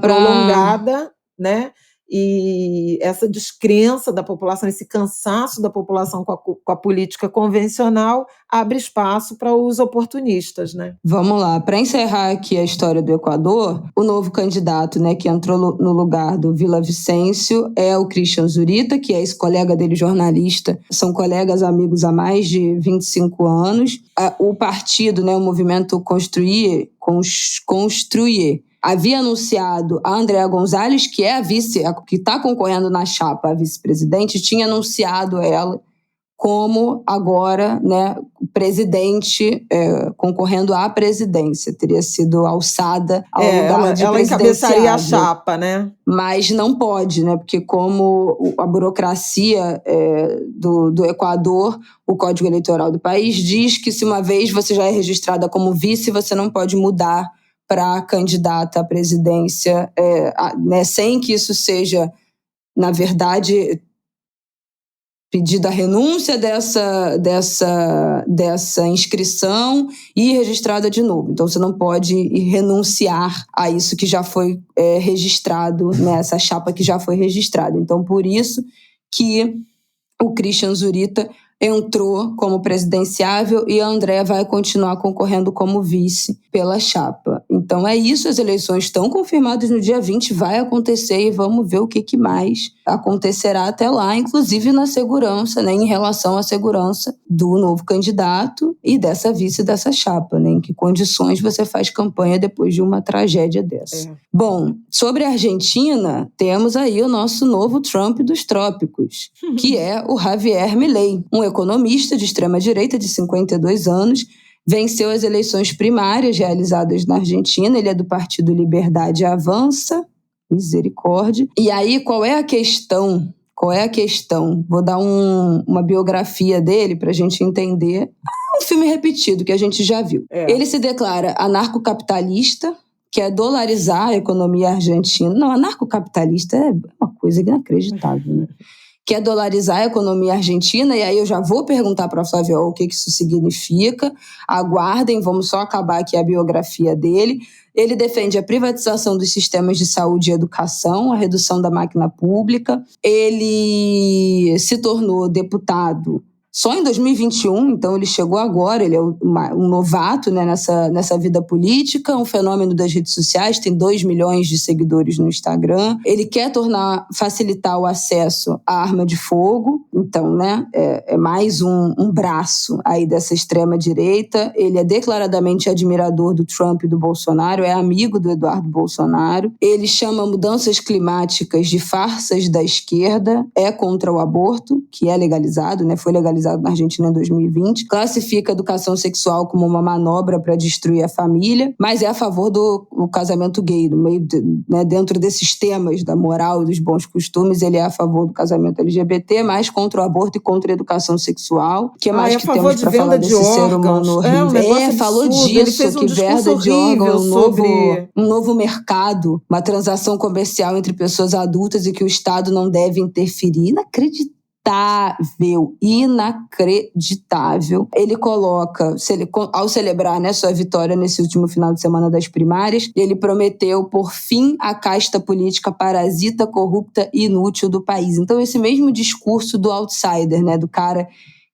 prolongada, né? E essa descrença da população, esse cansaço da população com a política convencional abre espaço para os oportunistas, né? Vamos lá, para encerrar aqui a história do Equador, o novo candidato, né, que entrou no lugar do Villavicencio é o Christian Zurita, que é esse colega dele, jornalista, são colegas amigos há mais de 25 anos. O partido, né, o movimento Construir, havia anunciado a Andrea Gonzalez, que é a vice, que está concorrendo na chapa, a vice-presidente, tinha anunciado ela como agora, né, presidente, concorrendo à presidência. Teria sido alçada ao lugar de ela encabeçaria a chapa, né? Mas não pode, né? Porque como a burocracia do Equador, o Código Eleitoral do país diz que se uma vez você já é registrada como vice, você não pode mudar para candidata à presidência, né, sem que isso seja, na verdade, pedido a renúncia dessa inscrição e registrada de novo. Então, você não pode renunciar a isso que já foi registrado, nessa chapa que já foi registrada. Então, por isso que o Christian Zurita entrou como presidenciável e a Andrea vai continuar concorrendo como vice pela chapa. Então é isso, as eleições estão confirmadas no dia 20, vai acontecer e vamos ver o que mais acontecerá até lá, inclusive na segurança, né, em relação à segurança do novo candidato e dessa vice dessa chapa, né, em que condições você faz campanha depois de uma tragédia dessa. Bom, sobre a Argentina, temos aí o nosso novo Trump dos trópicos, que é o Javier Milei, um economista de extrema-direita de 52 anos, venceu as eleições primárias realizadas na Argentina. Ele é do partido Liberdade Avança, misericórdia. E aí, qual é a questão? Vou dar uma biografia dele para a gente entender. Um filme repetido que a gente já viu. Ele se declara anarcocapitalista, quer dolarizar a economia argentina. Não, anarcocapitalista é uma coisa inacreditável, né? Quer dolarizar a economia argentina, e aí eu já vou perguntar para a Flávia o que isso significa. Aguardem, vamos só acabar aqui a biografia dele. Ele defende a privatização dos sistemas de saúde e educação, a redução da máquina pública. Ele se tornou deputado só em 2021, então ele chegou agora, ele é um novato, né, nessa vida política, um fenômeno das redes sociais, tem 2 milhões de seguidores no Instagram. Ele quer facilitar o acesso à arma de fogo, então, né, é mais um braço aí dessa extrema-direita. Ele é declaradamente admirador do Trump e do Bolsonaro, é amigo do Eduardo Bolsonaro. Ele chama mudanças climáticas de farsas da esquerda, é contra o aborto, que é legalizado, né, foi legalizado na Argentina em 2020, classifica a educação sexual como uma manobra para destruir a família, mas é a favor do casamento gay, no meio né, dentro desses temas da moral e dos bons costumes, ele é a favor do casamento LGBT, mas contra o aborto e contra a educação sexual. O que mais que temos para falar desse ser humano horrível? Falou disso, que venda de órgãos, um novo mercado, uma transação comercial entre pessoas adultas e que o Estado não deve interferir. Inacreditável. Ele coloca, ao celebrar, né, sua vitória nesse último final de semana das primárias, ele prometeu pôr fim à casta política parasita, corrupta e inútil do país. Então, esse mesmo discurso do outsider, né, do cara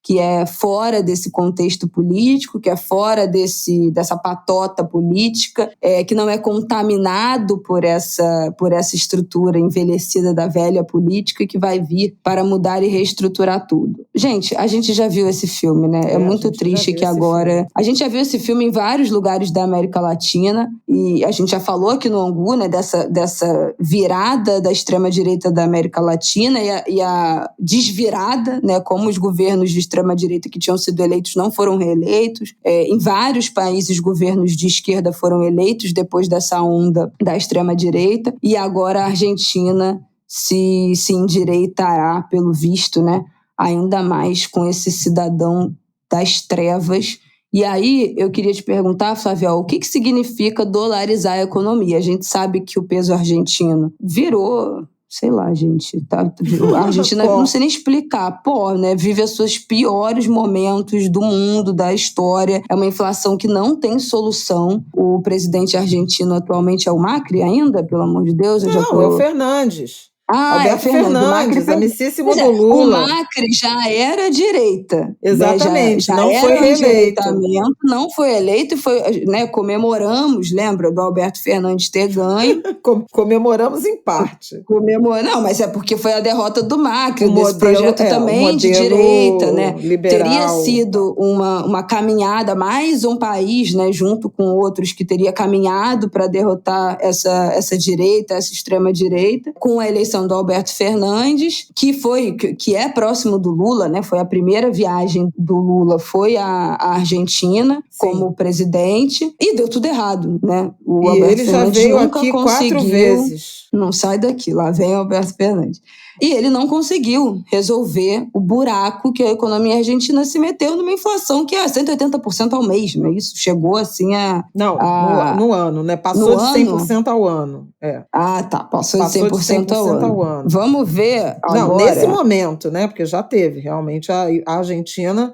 que é fora desse contexto político, que é fora dessa patota política, que não é contaminado por essa estrutura envelhecida da velha política, que vai vir para mudar e reestruturar tudo. Gente, a gente já viu esse filme, né? É muito triste que agora... A gente já viu esse filme em vários lugares da América Latina, e a gente já falou aqui no Angu, né, dessa virada da extrema-direita da América Latina e a desvirada, né, como os governos de extrema-direita que tinham sido eleitos não foram reeleitos. Em vários países, governos de esquerda foram eleitos depois dessa onda da extrema-direita. E agora a Argentina se endireitará, pelo visto, né, ainda mais com esse cidadão das trevas E aí, eu queria te perguntar, Flávia, o que significa dolarizar a economia? A gente sabe que o peso argentino virou... Sei lá, gente, tá? A Argentina, não sei nem explicar, né? Vive os seus piores momentos do mundo, da história. É uma inflação que não tem solução. O presidente argentino atualmente é o Macri ainda, pelo amor de Deus? Não, é o Fernandes. Alberto Fernandes, amicíssimo do Lula. O Macri já era direita. Exatamente, né? já não foi reeleito. Não foi eleito e foi, né, comemoramos, lembra, do Alberto Fernandes ter ganho. Comemoramos em parte. Não, mas é porque foi a derrota do Macri, desse projeto também de direita, né? Liberal. Teria sido uma caminhada, mais um país, né, junto com outros, que teria caminhado para derrotar essa direita, essa extrema-direita, com a eleição do Alberto Fernandes, que é próximo do Lula, né? Foi a primeira viagem do Lula, foi à Argentina. Sim. Como presidente, e deu tudo errado, né? O Alberto ele Fernandes já veio nunca aqui conseguiu, 4 vezes. Não sai daqui, lá vem o Alberto Fernandes. E ele não conseguiu resolver o buraco que a economia argentina se meteu numa inflação que é 180% ao mês, não é isso? Chegou assim a... Não, no ano, né? Passou de 100% ao ano. É. Ah, tá. Passou de 100% ao ano. Vamos ver agora... Não, nesse momento, né? Porque já teve, realmente, a Argentina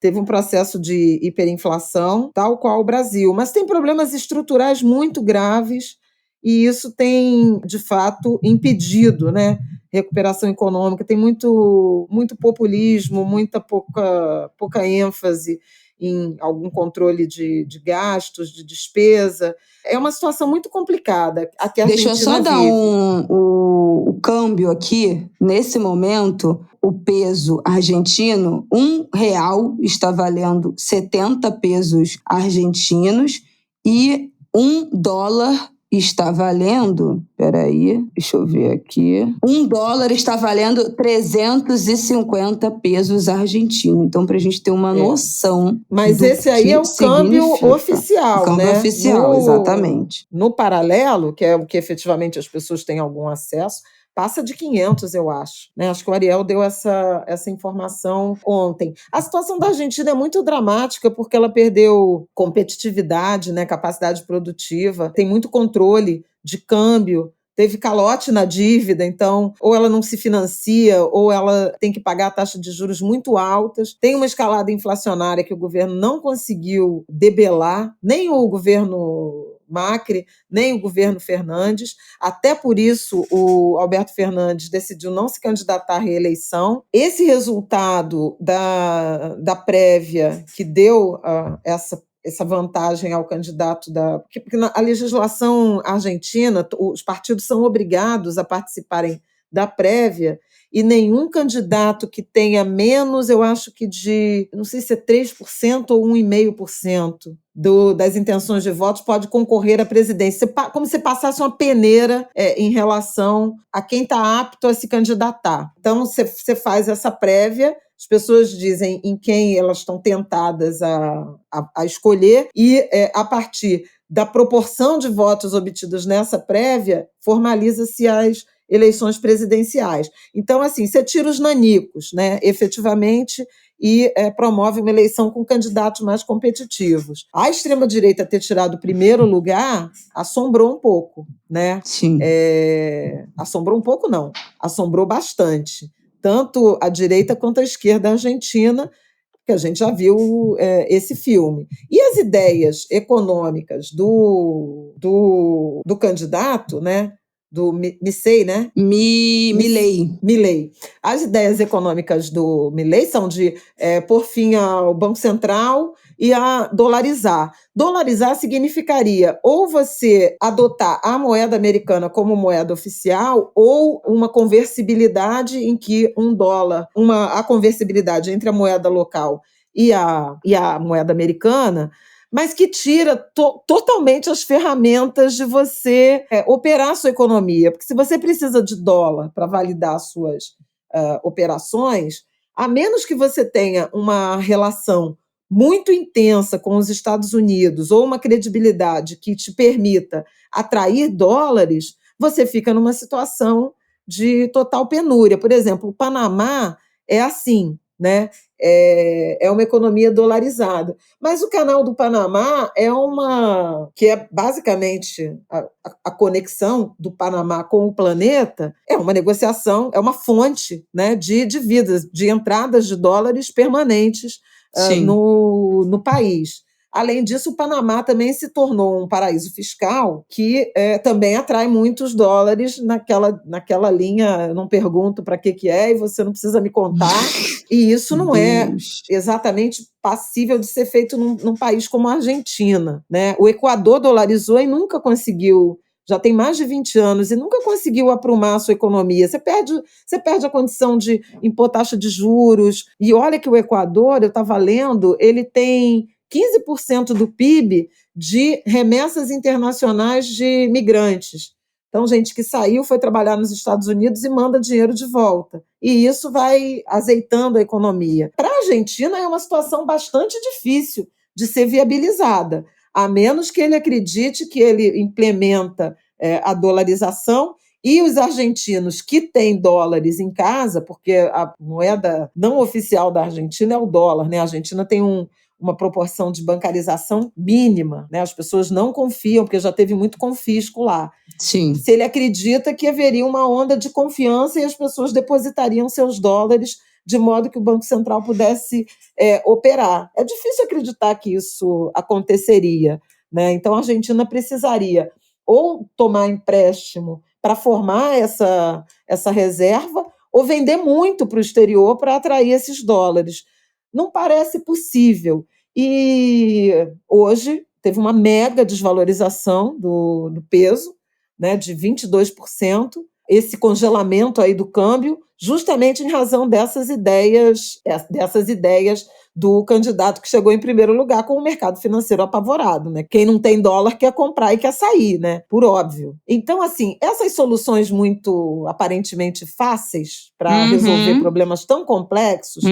teve um processo de hiperinflação, tal qual o Brasil. Mas tem problemas estruturais muito graves e isso tem, de fato, impedido, né, recuperação econômica. Tem muito populismo, muita pouca ênfase em algum controle de gastos, de despesa. É uma situação muito complicada a que a Argentina vive. Deixa eu só dar o câmbio aqui. Nesse momento, o peso argentino, R$1 está valendo 70 pesos argentinos e $1 está valendo... Peraí, deixa eu ver aqui. $1 está valendo 350 pesos argentinos. Então, para a gente ter uma noção... Mas esse aí é o câmbio oficial, o câmbio oficial, exatamente. No paralelo, que é o que efetivamente as pessoas têm algum acesso, passa de 500, eu acho. Né? Acho que o Ariel deu essa informação ontem. A situação da Argentina é muito dramática porque ela perdeu competitividade, né? Capacidade produtiva, tem muito controle de câmbio, teve calote na dívida, então ou ela não se financia ou ela tem que pagar taxas de juros muito altas. Tem uma escalada inflacionária que o governo não conseguiu debelar, nem o governo Macri, nem o governo Fernandes. Até por isso, o Alberto Fernandes decidiu não se candidatar à reeleição. Esse resultado da prévia que deu essa vantagem ao candidato porque a legislação argentina, os partidos são obrigados a participarem da prévia e nenhum candidato que tenha menos, eu acho que não sei se é 3% ou 1,5% das intenções de votos pode concorrer à presidência, como se passasse uma peneira em relação a quem está apto a se candidatar. Então, você faz essa prévia, as pessoas dizem em quem elas estão tentadas a escolher e, a partir da proporção de votos obtidos nessa prévia, formaliza-se as eleições presidenciais. Então, assim, você tira os nanicos, né, efetivamente, e promove uma eleição com candidatos mais competitivos. A extrema-direita ter tirado o primeiro lugar assombrou um pouco, né? Sim. Assombrou um pouco, não. Assombrou bastante. Tanto a direita quanto a esquerda argentina, que a gente já viu esse filme. E as ideias econômicas do candidato, né? Do Milei, né? Milei. As ideias econômicas do Milei são de pôr fim ao Banco Central e a dolarizar. Dolarizar significaria ou você adotar a moeda americana como moeda oficial ou uma conversibilidade em que $1, a conversibilidade entre a moeda local e a moeda americana, mas que tira totalmente as ferramentas de você operar a sua economia. Porque se você precisa de dólar para validar as suas operações, a menos que você tenha uma relação muito intensa com os Estados Unidos ou uma credibilidade que te permita atrair dólares, você fica numa situação de total penúria. Por exemplo, o Panamá é assim, né? É uma economia dolarizada. Mas o Canal do Panamá que é basicamente a conexão do Panamá com o planeta, é uma negociação, é uma fonte, né, de dívidas, de entradas de dólares permanentes no país. Além disso, o Panamá também se tornou um paraíso fiscal que também atrai muitos dólares naquela linha. Eu não pergunto para que é e você não precisa me contar. E isso não é exatamente passível de ser feito num país como a Argentina, né? O Equador dolarizou e nunca conseguiu, já tem mais de 20 anos, e nunca conseguiu aprumar a sua economia. Você perde a condição de impor taxa de juros. E olha que o Equador, eu estava lendo, ele tem 15% do PIB de remessas internacionais de migrantes. Então, gente que saiu, foi trabalhar nos Estados Unidos e manda dinheiro de volta. E isso vai azeitando a economia. Para a Argentina, é uma situação bastante difícil de ser viabilizada, a menos que ele acredite que ele implementa a dolarização. E os argentinos que têm dólares em casa, porque a moeda não oficial da Argentina é o dólar, né? A Argentina tem uma proporção de bancarização mínima, né? As pessoas não confiam, porque já teve muito confisco lá. Sim. Se ele acredita que haveria uma onda de confiança e as pessoas depositariam seus dólares de modo que o Banco Central pudesse operar. É difícil acreditar que isso aconteceria, né? Então, a Argentina precisaria ou tomar empréstimo para formar essa reserva ou vender muito para o exterior para atrair esses dólares. Não parece possível. E hoje teve uma mega desvalorização do peso, né, de 22%, esse congelamento aí do câmbio, justamente em razão dessas ideias do candidato que chegou em primeiro lugar com o mercado financeiro apavorado, né? Quem não tem dólar quer comprar e quer sair, né? Por óbvio. Então, assim, essas soluções muito aparentemente fáceis para resolver problemas tão complexos,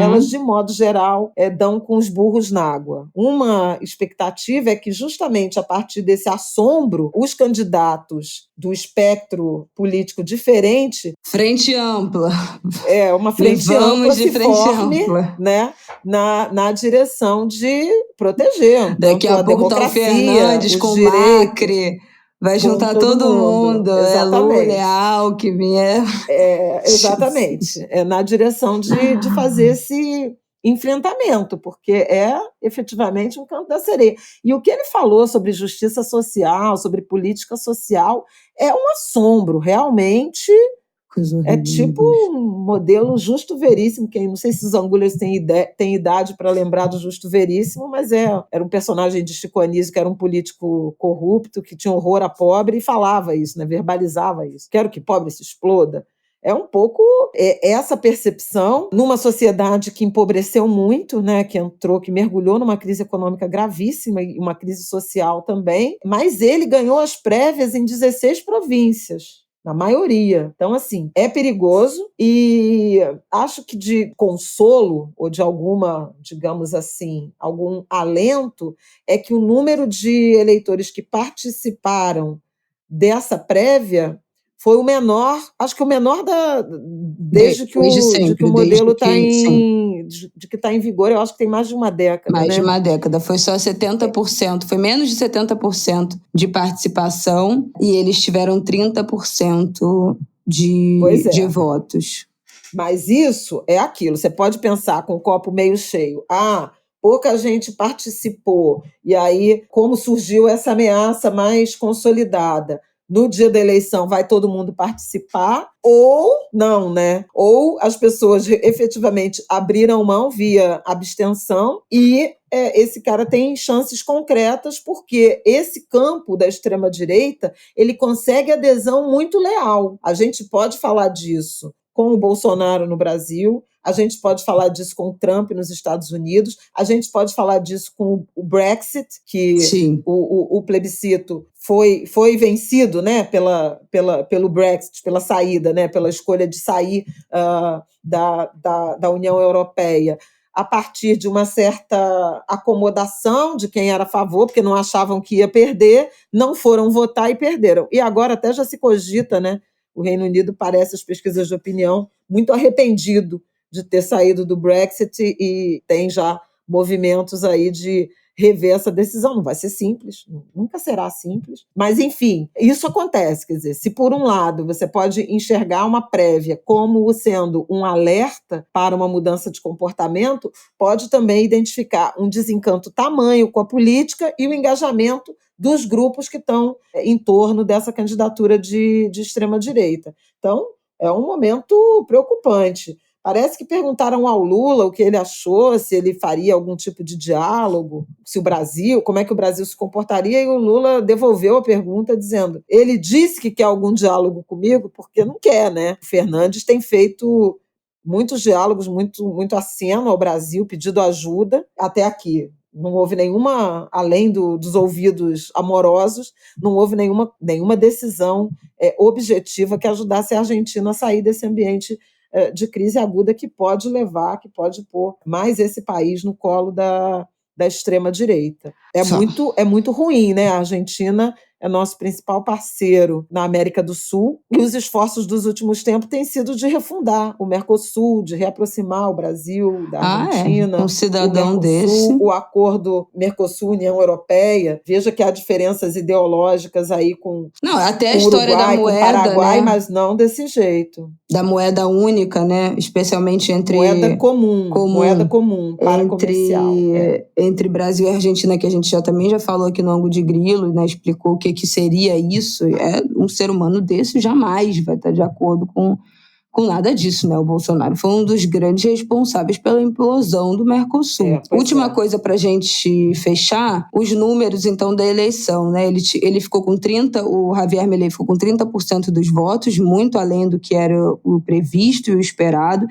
elas, de modo geral, dão com os burros na água. Uma expectativa é que, justamente a partir desse assombro, os candidatos do espectro político diferente... Frente ampla. Uma frente ampla se forme, né, na direção de proteger daqui a pouco tá o Fernandes com o Macri, vai juntar todo mundo. Exatamente. É Lula, é Alckmin. Exatamente. É na direção de fazer esse enfrentamento, porque é efetivamente um canto da sereia. E o que ele falou sobre justiça social, sobre política social, é um assombro, realmente. É tipo um modelo Justo Veríssimo, que não sei se os angulhas têm idade para lembrar do Justo Veríssimo, mas era um personagem de Chico Anísio, que era um político corrupto, que tinha horror a pobre e falava isso, né, verbalizava isso. Quero que pobre se exploda. É um pouco essa percepção numa sociedade que empobreceu muito, né, que mergulhou numa crise econômica gravíssima e uma crise social também, mas ele ganhou as prévias em 16 províncias. Na maioria. Então, assim, é perigoso e acho que de consolo ou de alguma, digamos assim, algum alento é que o número de eleitores que participaram dessa prévia foi o menor, acho que o menor desde que o modelo está em vigor, eu acho que tem mais de uma década. Mais de uma década, foi só 70%, foi menos de 70% de participação e eles tiveram 30% de votos. Mas isso é aquilo, você pode pensar com o copo meio cheio, pouca gente participou, e aí como surgiu essa ameaça mais consolidada? No dia da eleição vai todo mundo participar, ou não, né? Ou as pessoas efetivamente abriram mão via abstenção e esse cara tem chances concretas porque esse campo da extrema-direita ele consegue adesão muito leal. A gente pode falar disso com o Bolsonaro no Brasil, a gente pode falar disso com o Trump nos Estados Unidos, a gente pode falar disso com o Brexit, que o plebiscito foi vencido, né, pelo Brexit, pela saída, né, pela escolha de sair da União Europeia, a partir de uma certa acomodação de quem era a favor, porque não achavam que ia perder, não foram votar e perderam. E agora até já se cogita, né, o Reino Unido parece, as pesquisas de opinião, muito arrependido de ter saído do Brexit e tem já movimentos aí de rever essa decisão. Não vai ser simples, nunca será simples. Mas, enfim, isso acontece. Quer dizer, se por um lado você pode enxergar uma prévia como sendo um alerta para uma mudança de comportamento, pode também identificar um desencanto tamanho com a política e o engajamento dos grupos que estão em torno dessa candidatura de extrema-direita. Então, é um momento preocupante. Parece que perguntaram ao Lula o que ele achou, se ele faria algum tipo de diálogo, se o Brasil, como é que o Brasil se comportaria, e o Lula devolveu a pergunta dizendo, ele disse que quer algum diálogo comigo porque não quer, né? O Fernandes tem feito muitos diálogos, muito aceno ao Brasil, pedido ajuda até aqui. Não houve nenhuma, além dos ouvidos amorosos, não houve nenhuma decisão objetiva que ajudasse a Argentina a sair desse ambiente de crise aguda que pode pôr mais esse país no colo da extrema-direita. É muito ruim, né? A Argentina é nosso principal parceiro na América do Sul e os esforços dos últimos tempos têm sido de refundar o Mercosul, de reaproximar o Brasil da Argentina. Um cidadão desse. O acordo Mercosul-União Europeia. Veja que há diferenças ideológicas aí com até a história Uruguai, da moeda, com Paraguai, né? Mas não desse jeito. Da moeda única, né? Especialmente entre... Moeda comum para comercial. Entre Brasil e Argentina, que a gente também já falou aqui no Ângulo de Grilo, né? Explicou o que seria isso. Um ser humano desse jamais vai estar de acordo com nada disso, né? O Bolsonaro foi um dos grandes responsáveis pela implosão do Mercosul. Última coisa para a gente fechar, os números, então, da eleição, né? Ele ficou com o Javier Milei ficou com 30% dos votos, muito além do que era o previsto e o esperado.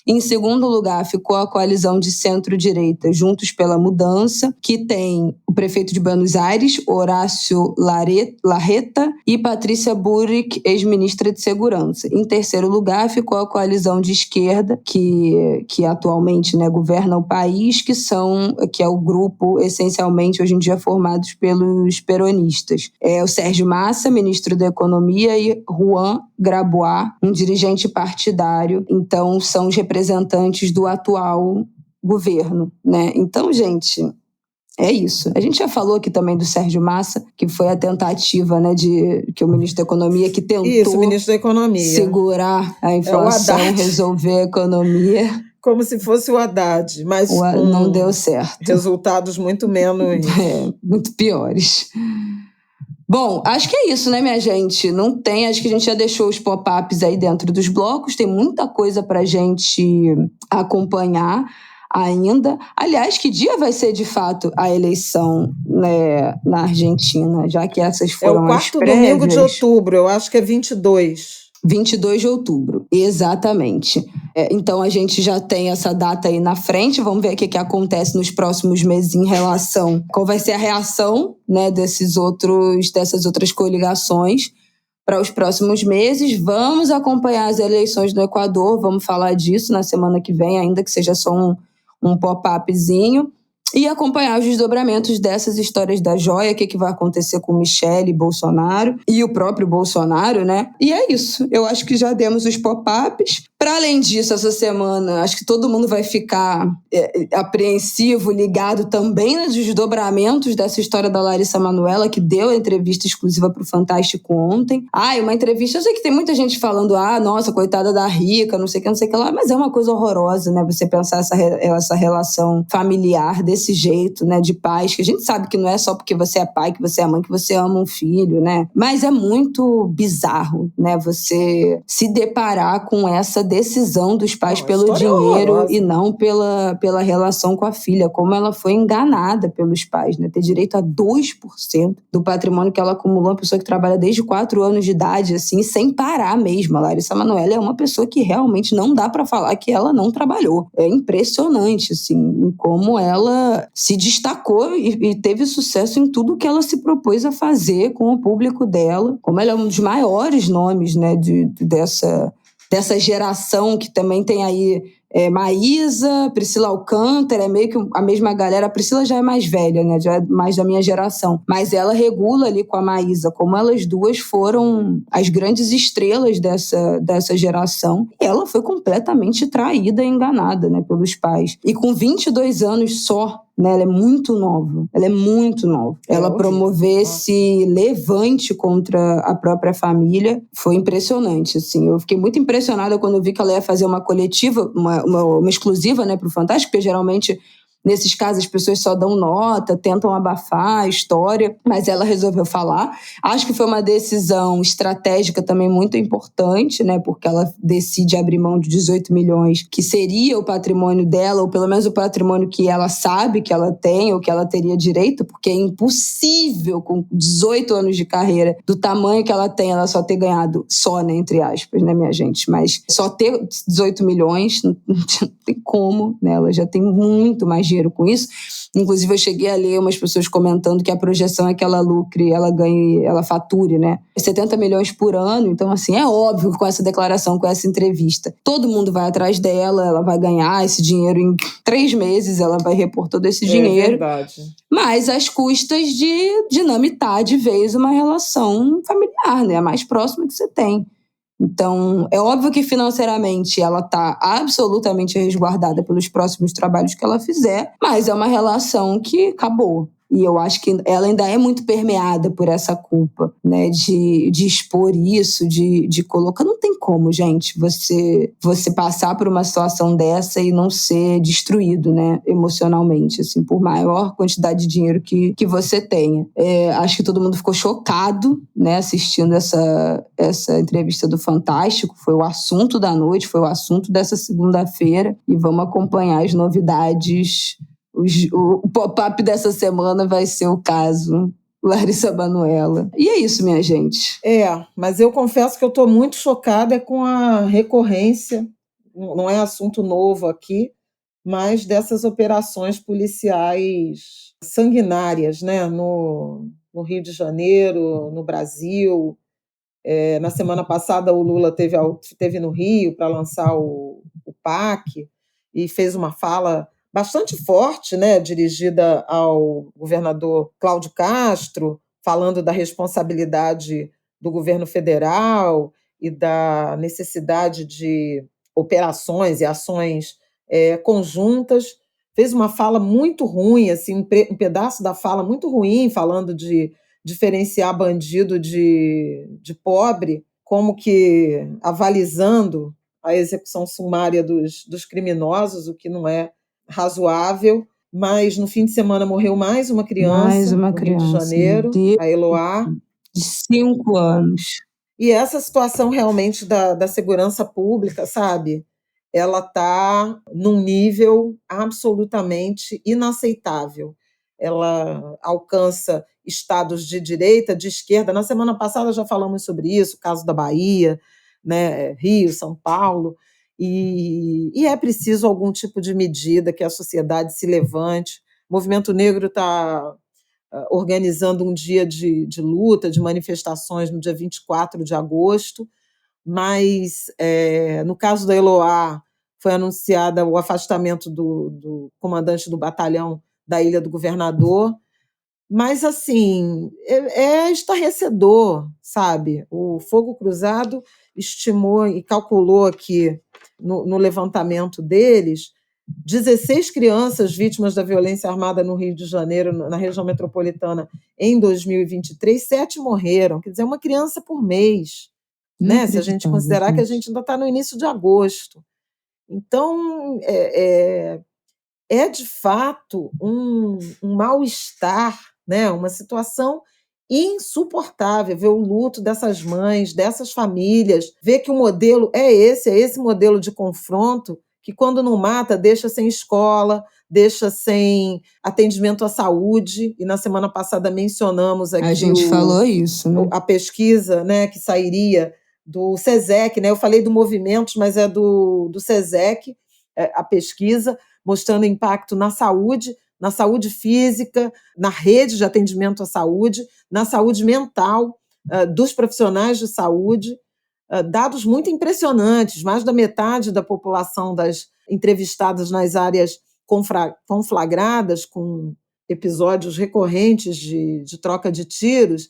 Em segundo lugar, ficou a coalizão de centro-direita Juntos pela Mudança, que tem o prefeito de Buenos Aires, Horácio Larreta, e Patrícia Bullrich, ex-ministra de Segurança. Em terceiro lugar, ficou a coalizão de esquerda, que atualmente, né, governa o país, que é o grupo, essencialmente, hoje em dia, formado pelos peronistas. O Sérgio Massa, ministro da Economia, e Juan Grabois, um dirigente partidário. Então, são os representantes do atual governo, né? Então, gente, é isso. A gente já falou aqui também do Sérgio Massa, que foi a tentativa, né, que o ministro da Economia, que tentou o ministro da Economia. Segurar a inflação, resolver a economia. Como se fosse o Haddad, mas não deu certo. Resultados muito menos... muito piores. Bom, acho que é isso, né, minha gente? Acho que a gente já deixou os pop-ups aí dentro dos blocos, tem muita coisa pra gente acompanhar ainda. Aliás, que dia vai ser, de fato, a eleição, né, na Argentina, já que essas foram as prévias? É o quarto domingo de outubro, eu acho que é 22. 22 de outubro, exatamente. Então, a gente já tem essa data aí na frente. Vamos ver o que acontece nos próximos meses em relação... Qual vai ser a reação, né, dessas outras coligações para os próximos meses. Vamos acompanhar as eleições no Equador. Vamos falar disso na semana que vem, ainda que seja só um pop-upzinho. E acompanhar os desdobramentos dessas histórias da joia, o que vai acontecer com Michele Bolsonaro e o próprio Bolsonaro, né? E é isso. Eu acho que já demos os pop-ups. Para além disso, essa semana, acho que todo mundo vai ficar apreensivo, ligado também nos desdobramentos dessa história da Larissa Manoela, que deu a entrevista exclusiva para o Fantástico ontem. Uma entrevista... Eu sei que tem muita gente falando, nossa, coitada da Rica, não sei o que lá, mas é uma coisa horrorosa, né? Você pensar essa relação familiar desse jeito, né? De pais, que a gente sabe que não é só porque você é pai, que você é mãe, que você ama um filho, né? Mas é muito bizarro, né? Você se deparar com essa decisão dos pais pelo dinheiro e não pela relação com a filha, como ela foi enganada pelos pais, né? Ter direito a 2% do patrimônio que ela acumulou, uma pessoa que trabalha desde 4 anos de idade, assim, sem parar mesmo. A Larissa Manoela é uma pessoa que realmente não dá pra falar que ela não trabalhou. É impressionante, assim, como ela se destacou e teve sucesso em tudo que ela se propôs a fazer com o público dela, como ela é um dos maiores nomes, né, dessa geração que também tem aí Maísa, Priscila Alcântara, é meio que a mesma galera. A Priscila já é mais velha, né? Já é mais da minha geração. Mas ela regula ali com a Maísa, como elas duas foram as grandes estrelas dessa geração. E ela foi completamente traída e enganada, né, pelos pais. E com 22 anos só, né, ela é muito nova. Ela promover esse levante contra a própria família foi impressionante, assim. Eu fiquei muito impressionada quando eu vi que ela ia fazer uma coletiva, uma exclusiva, né, pro Fantástico, porque geralmente nesses casos, as pessoas só dão nota, tentam abafar a história, mas ela resolveu falar. Acho que foi uma decisão estratégica também muito importante, né? Porque ela decide abrir mão de 18 milhões, que seria o patrimônio dela, ou pelo menos o patrimônio que ela sabe que ela tem, ou que ela teria direito, porque é impossível, com 18 anos de carreira, do tamanho que ela tem, ela só ter ganhado, só, né, entre aspas, né, minha gente? Mas só ter 18 milhões, não tem como, né? Ela já tem muito mais dinheiro com isso. Inclusive, eu cheguei a ler umas pessoas comentando que a projeção é que ela lucre, ela ganhe, ela fature, né, 70 milhões por ano. Então, assim, é óbvio que com essa declaração, com essa entrevista, todo mundo vai atrás dela, ela vai ganhar esse dinheiro em 3 meses, ela vai repor todo esse dinheiro. É verdade. Mas às custas de dinamitar de vez uma relação familiar, né, a mais próxima que você tem. Então, é óbvio que financeiramente ela está absolutamente resguardada pelos próximos trabalhos que ela fizer, mas é uma relação que acabou. E eu acho que ela ainda é muito permeada por essa culpa, né? De expor isso, de colocar. Não tem como, gente, você passar por uma situação dessa e não ser destruído, né? Emocionalmente, assim, por maior quantidade de dinheiro que você tenha. Acho que todo mundo ficou chocado, né? Assistindo essa entrevista do Fantástico. Foi o assunto da noite, foi o assunto dessa segunda-feira. E vamos acompanhar as novidades. O pop-up dessa semana vai ser o caso Larissa Manoela. E é isso, minha gente. Mas eu confesso que eu estou muito chocada com a recorrência, não é assunto novo aqui, mas dessas operações policiais sanguinárias, né? No Rio de Janeiro, no Brasil. Na semana passada, o Lula teve no Rio para lançar o PAC e fez uma fala bastante forte, né, dirigida ao governador Cláudio Castro, falando da responsabilidade do governo federal e da necessidade de operações e ações conjuntas. Fez uma fala muito ruim, assim, um pedaço da fala muito ruim, falando de diferenciar bandido de pobre, como que avalizando a execução sumária dos criminosos, o que não é razoável. Mas no fim de semana morreu mais uma criança no Rio de Janeiro, a Eloá, de 5 anos. E essa situação realmente da segurança pública, sabe? Ela está num nível absolutamente inaceitável. Ela alcança estados de direita, de esquerda. Na semana passada já falamos sobre isso, o caso da Bahia, né? Rio, São Paulo. E é preciso algum tipo de medida que a sociedade se levante. O movimento negro está organizando um dia de luta, de manifestações no dia 24 de agosto, mas no caso da Eloá foi anunciado o afastamento do comandante do batalhão da Ilha do Governador, mas assim, é estarrecedor, sabe? O Fogo Cruzado estimou e calculou aqui no levantamento deles 16 crianças vítimas da violência armada no Rio de Janeiro, na região metropolitana, em 2023, 7 morreram. Quer dizer, uma criança por mês, né? Se a gente considerar que a gente ainda está no início de agosto. Então, é de fato um mal-estar, né? Uma situação insuportável ver o luto dessas mães, dessas famílias, ver que o modelo é esse modelo de confronto que, quando não mata, deixa sem escola, deixa sem atendimento à saúde. E na semana passada mencionamos aqui a gente falou isso, né? A pesquisa, né, que sairia do SESEC, né? Eu falei do Movimentos, mas é do SESEC, a pesquisa mostrando impacto na saúde física, na rede de atendimento à saúde, na saúde mental dos profissionais de saúde. dados muito impressionantes. Mais da metade da população das entrevistadas nas áreas conflagradas com episódios recorrentes de troca de tiros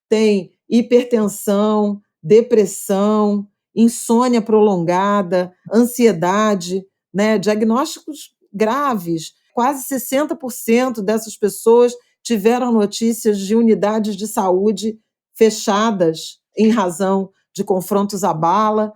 tem hipertensão, depressão, insônia prolongada, ansiedade, né? Diagnósticos graves. Quase 60% dessas pessoas tiveram notícias de unidades de saúde fechadas em razão de confrontos à bala.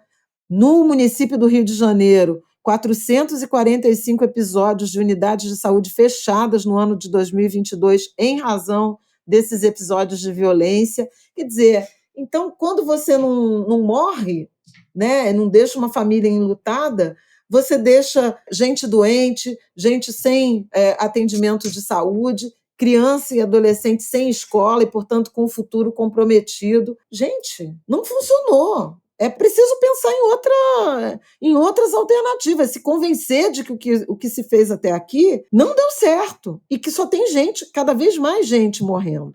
No município do Rio de Janeiro, 445 episódios de unidades de saúde fechadas no ano de 2022 em razão desses episódios de violência. Quer dizer, então, quando você não morre, né, não deixa uma família enlutada, você deixa gente doente, gente sem atendimento de saúde, criança e adolescente sem escola e, portanto, com o futuro comprometido. Gente, não funcionou. É preciso pensar em outras alternativas, se convencer de que o que se fez até aqui não deu certo e que só tem cada vez mais gente morrendo.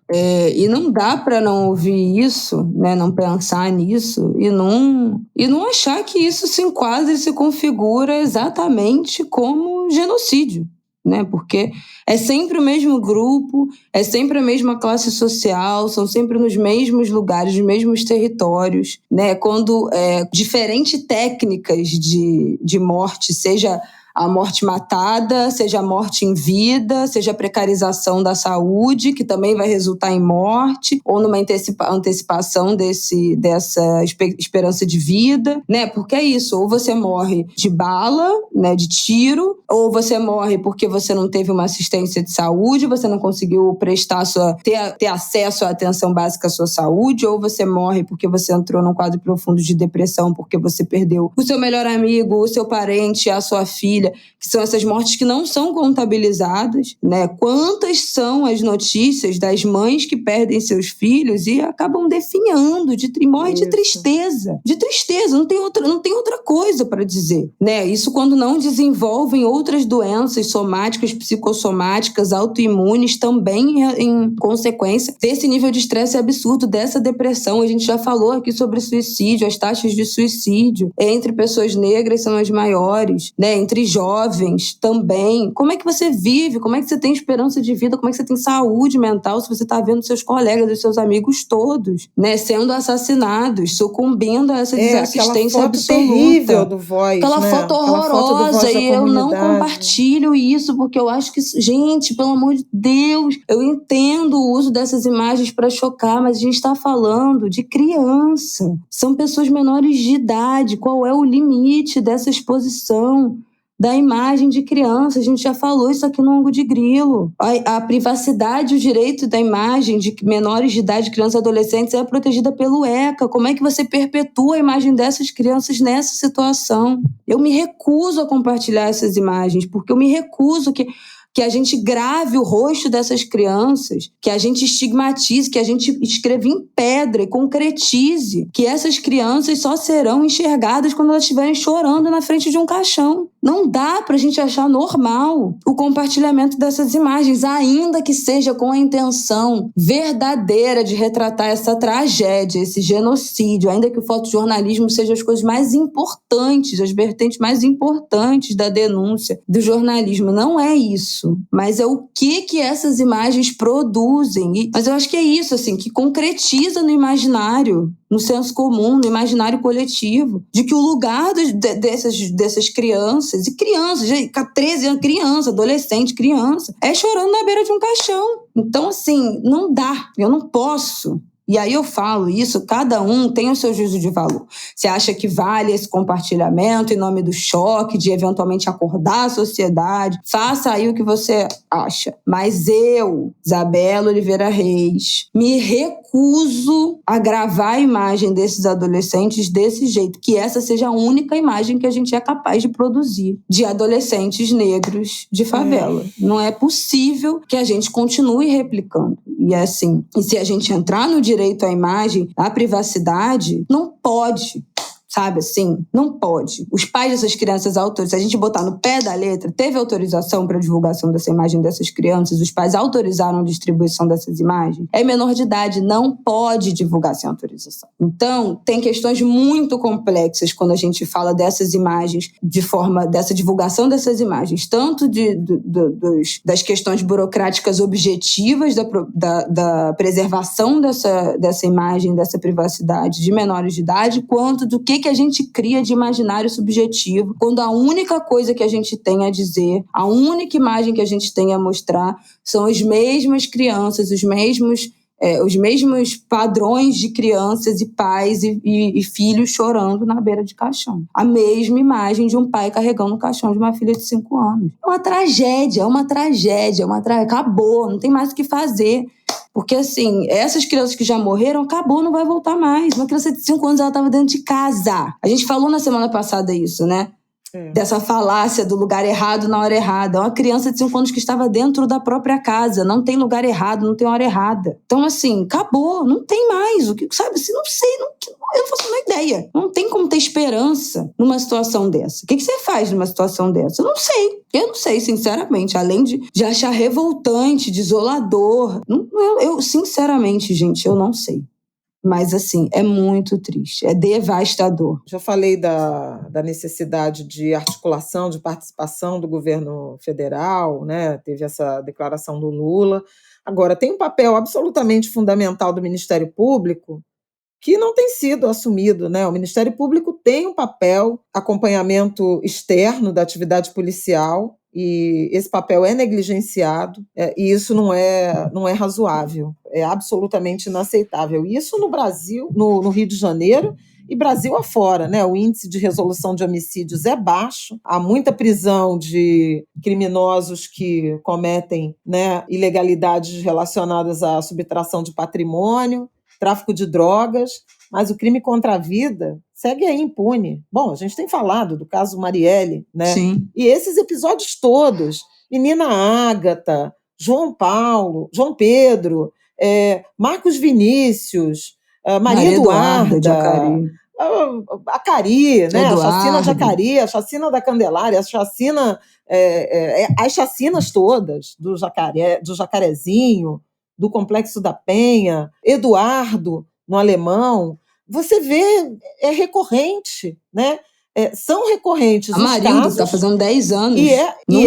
E não dá para não ouvir isso, né, não pensar nisso e não achar que isso se enquadra e se configura exatamente como genocídio. Né? Porque é sempre o mesmo grupo, é sempre a mesma classe social, são sempre nos mesmos lugares, nos mesmos territórios, né? Quando diferentes técnicas de morte, seja a morte matada, seja a morte em vida, seja a precarização da saúde, que também vai resultar em morte, ou numa antecipação dessa esperança de vida, né? Porque é isso, ou você morre de bala, né, de tiro, ou você morre porque você não teve uma assistência de saúde, você não conseguiu ter acesso à atenção básica à sua saúde, ou você morre porque você entrou num quadro profundo de depressão, porque você perdeu o seu melhor amigo, o seu parente, a sua filha, que são essas mortes que não são contabilizadas, né? Quantas são as notícias das mães que perdem seus filhos e acabam definhando, morrem de tristeza. De tristeza, não tem outra coisa para dizer, né? Isso quando não desenvolvem outras doenças somáticas, psicossomáticas, autoimunes, também em consequência desse nível de estresse absurdo, dessa depressão. A gente já falou aqui sobre suicídio, as taxas de suicídio entre pessoas negras são as maiores, né? Entre jovens também. Como é que você vive? Como é que você tem esperança de vida? Como é que você tem saúde mental se você está vendo seus colegas e seus amigos todos, né, sendo assassinados, sucumbindo a essa desassistência foto absoluta. Terrível do Voz, aquela foto horrorosa, e eu não compartilho isso, porque eu acho que, gente, pelo amor de Deus, eu entendo o uso dessas imagens para chocar, mas a gente está falando de criança. São pessoas menores de idade. Qual é o limite dessa exposição da imagem de criança? A gente já falou isso aqui no Ângulo de Grilo. A privacidade e o direito da imagem de menores de idade, crianças e adolescentes, é protegida pelo ECA. Como é que você perpetua a imagem dessas crianças nessa situação? Eu me recuso a compartilhar essas imagens, porque eu me recuso que a gente grave o rosto dessas crianças, que a gente estigmatize, que a gente escreva em pedra e concretize que essas crianças só serão enxergadas quando elas estiverem chorando na frente de um caixão. Não dá pra gente achar normal o compartilhamento dessas imagens, ainda que seja com a intenção verdadeira de retratar essa tragédia, esse genocídio, ainda que o fotojornalismo seja as coisas mais importantes, as vertentes mais importantes da denúncia do jornalismo. Não é isso. Mas é o que essas imagens produzem. Mas eu acho que é isso, assim, que concretiza no imaginário, no senso comum, no imaginário coletivo, de que o lugar dessas crianças, e crianças, 13 anos, criança, adolescente, criança, é chorando na beira de um caixão. Então, assim, não dá, eu não posso. E aí eu falo isso, cada um tem o seu juízo de valor. Você acha que vale esse compartilhamento em nome do choque, de eventualmente acordar a sociedade? Faça aí o que você acha. Mas eu, Isabela Oliveira Reis, me recuso a gravar a imagem desses adolescentes desse jeito, que essa seja a única imagem que a gente é capaz de produzir de adolescentes negros de favela. Não é possível que a gente continue replicando. E assim, e se a gente entrar no direito à imagem, à privacidade, não pode. sabe assim? Não pode. Os pais dessas crianças, se a gente botar no pé da letra, teve autorização para divulgação dessa imagem dessas crianças, os pais autorizaram a distribuição dessas imagens, é menor de idade, não pode divulgar sem autorização. Então, tem questões muito complexas quando a gente fala dessas imagens, dessa divulgação dessas imagens, tanto das questões burocráticas objetivas da preservação dessa imagem, dessa privacidade de menores de idade, quanto do que a gente cria de imaginário subjetivo, quando a única coisa que a gente tem a dizer, a única imagem que a gente tem a mostrar são as mesmas crianças, os mesmos padrões de crianças e pais e filhos chorando na beira de caixão. A mesma imagem de um pai carregando o caixão de uma filha de 5 anos. É uma tragédia. Acabou, não tem mais o que fazer. Porque, assim, essas crianças que já morreram, acabou, não vai voltar mais. Uma criança de 5 anos, ela estava dentro de casa. A gente falou na semana passada isso, né? Dessa falácia do lugar errado na hora errada. É uma criança de 5 anos que estava dentro da própria casa. Não tem lugar errado, não tem hora errada. Então, assim, acabou. Não tem mais. O que, sabe? Assim, não sei. Eu não faço uma ideia. Não tem como ter esperança numa situação dessa. O que você faz numa situação dessa? Eu não sei, sinceramente. Além de achar revoltante, desolador. Eu, sinceramente, gente, eu não sei. Mas, assim, é muito triste, é devastador. Já falei da necessidade de articulação, de participação do governo federal, né? Teve essa declaração do Lula. Agora, tem um papel absolutamente fundamental do Ministério Público que não tem sido assumido, né? O Ministério Público tem um papel, acompanhamento externo da atividade policial, e esse papel é negligenciado, e isso não é razoável, é absolutamente inaceitável. Isso no Brasil, no Rio de Janeiro e Brasil afora, né? O índice de resolução de homicídios é baixo, há muita prisão de criminosos que cometem, né, ilegalidades relacionadas à subtração de patrimônio, tráfico de drogas, mas o crime contra a vida segue aí impune. Bom, a gente tem falado do caso Marielle, né? Sim. E esses episódios todos, menina Ágata, João Pedro, Marcos Vinícius, Maria Eduarda, a Cari, né? A chacina de Acari, a chacina da Candelária, a chacina, as chacinas todas do Jacarezinho, do Complexo da Penha, Eduardo, no Alemão, você vê, é recorrente, né? São recorrentes os casos. A Marilda está fazendo 10 anos. E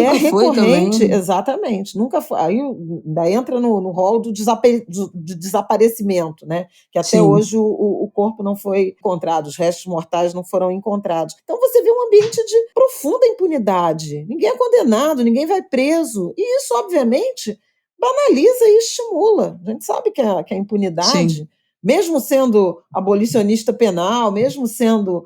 é recorrente, exatamente. Nunca foi. Aí ainda entra no rol do desaparecimento, né? Que até hoje o corpo não foi encontrado, os restos mortais não foram encontrados. Então você vê um ambiente de profunda impunidade. Ninguém é condenado, ninguém vai preso. E isso, obviamente, banaliza e estimula. A gente sabe que a impunidade, mesmo sendo abolicionista penal, mesmo sendo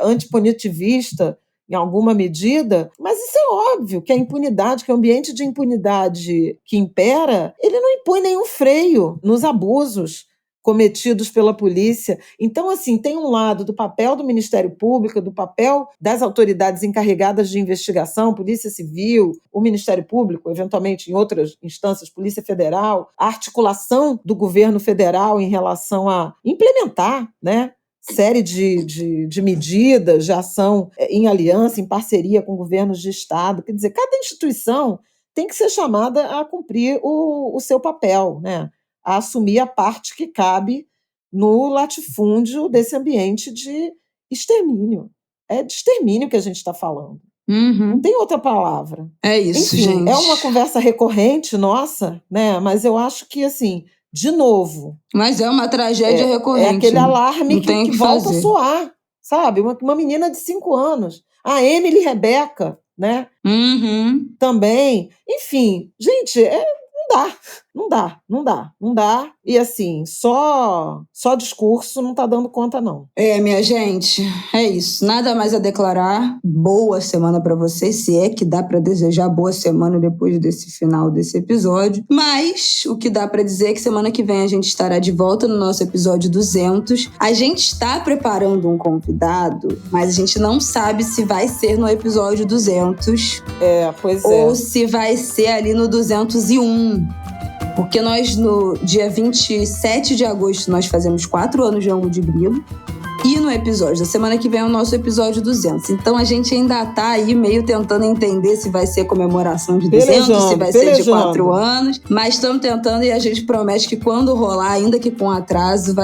antipunitivista em alguma medida, mas isso é óbvio, que a impunidade, que o ambiente de impunidade que impera, ele não impõe nenhum freio nos abusos cometidos pela polícia. Então, assim, tem um lado do papel do Ministério Público, do papel das autoridades encarregadas de investigação, Polícia Civil, o Ministério Público, eventualmente em outras instâncias, Polícia Federal, a articulação do governo federal em relação a implementar, né, série de medidas, de ação em aliança, em parceria com governos de Estado. Quer dizer, cada instituição tem que ser chamada a cumprir o seu papel, né? A assumir a parte que cabe no latifúndio desse ambiente de extermínio. É de extermínio que a gente está falando. Não tem outra palavra. É isso, enfim, gente. É uma conversa recorrente nossa, né? Mas eu acho que, assim, de novo... Mas é uma tragédia recorrente. É aquele alarme que volta a soar, sabe? Uma menina de 5 anos. A Emily Rebeca, né? Também. Enfim, gente... Não dá. E assim, só discurso não está dando conta, não. Minha gente, é isso. Nada mais a declarar. Boa semana para vocês, se é que dá para desejar boa semana depois desse final desse episódio. Mas o que dá para dizer é que semana que vem a gente estará de volta no nosso episódio 200. A gente está preparando um convidado, mas a gente não sabe se vai ser no episódio 200. Ou se vai ser ali no 201. Porque nós, no dia 27 de agosto, nós fazemos 4 anos de Ângulo de Grilo. E no episódio da semana que vem é o nosso episódio 200. Então a gente ainda tá aí meio tentando entender se vai ser comemoração de 200, se vai ser de 4 anos. Mas estamos tentando e a gente promete que quando rolar, ainda que com atraso,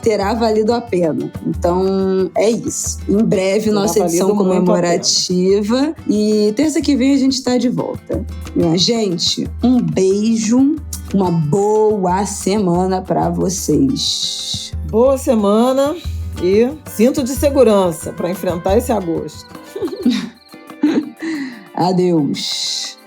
terá valido a pena. Então é isso. Em breve, nossa edição comemorativa. E terça que vem a gente tá de volta. Minha gente, um beijo. Uma boa semana para vocês. Boa semana e cinto de segurança para enfrentar esse agosto. Adeus.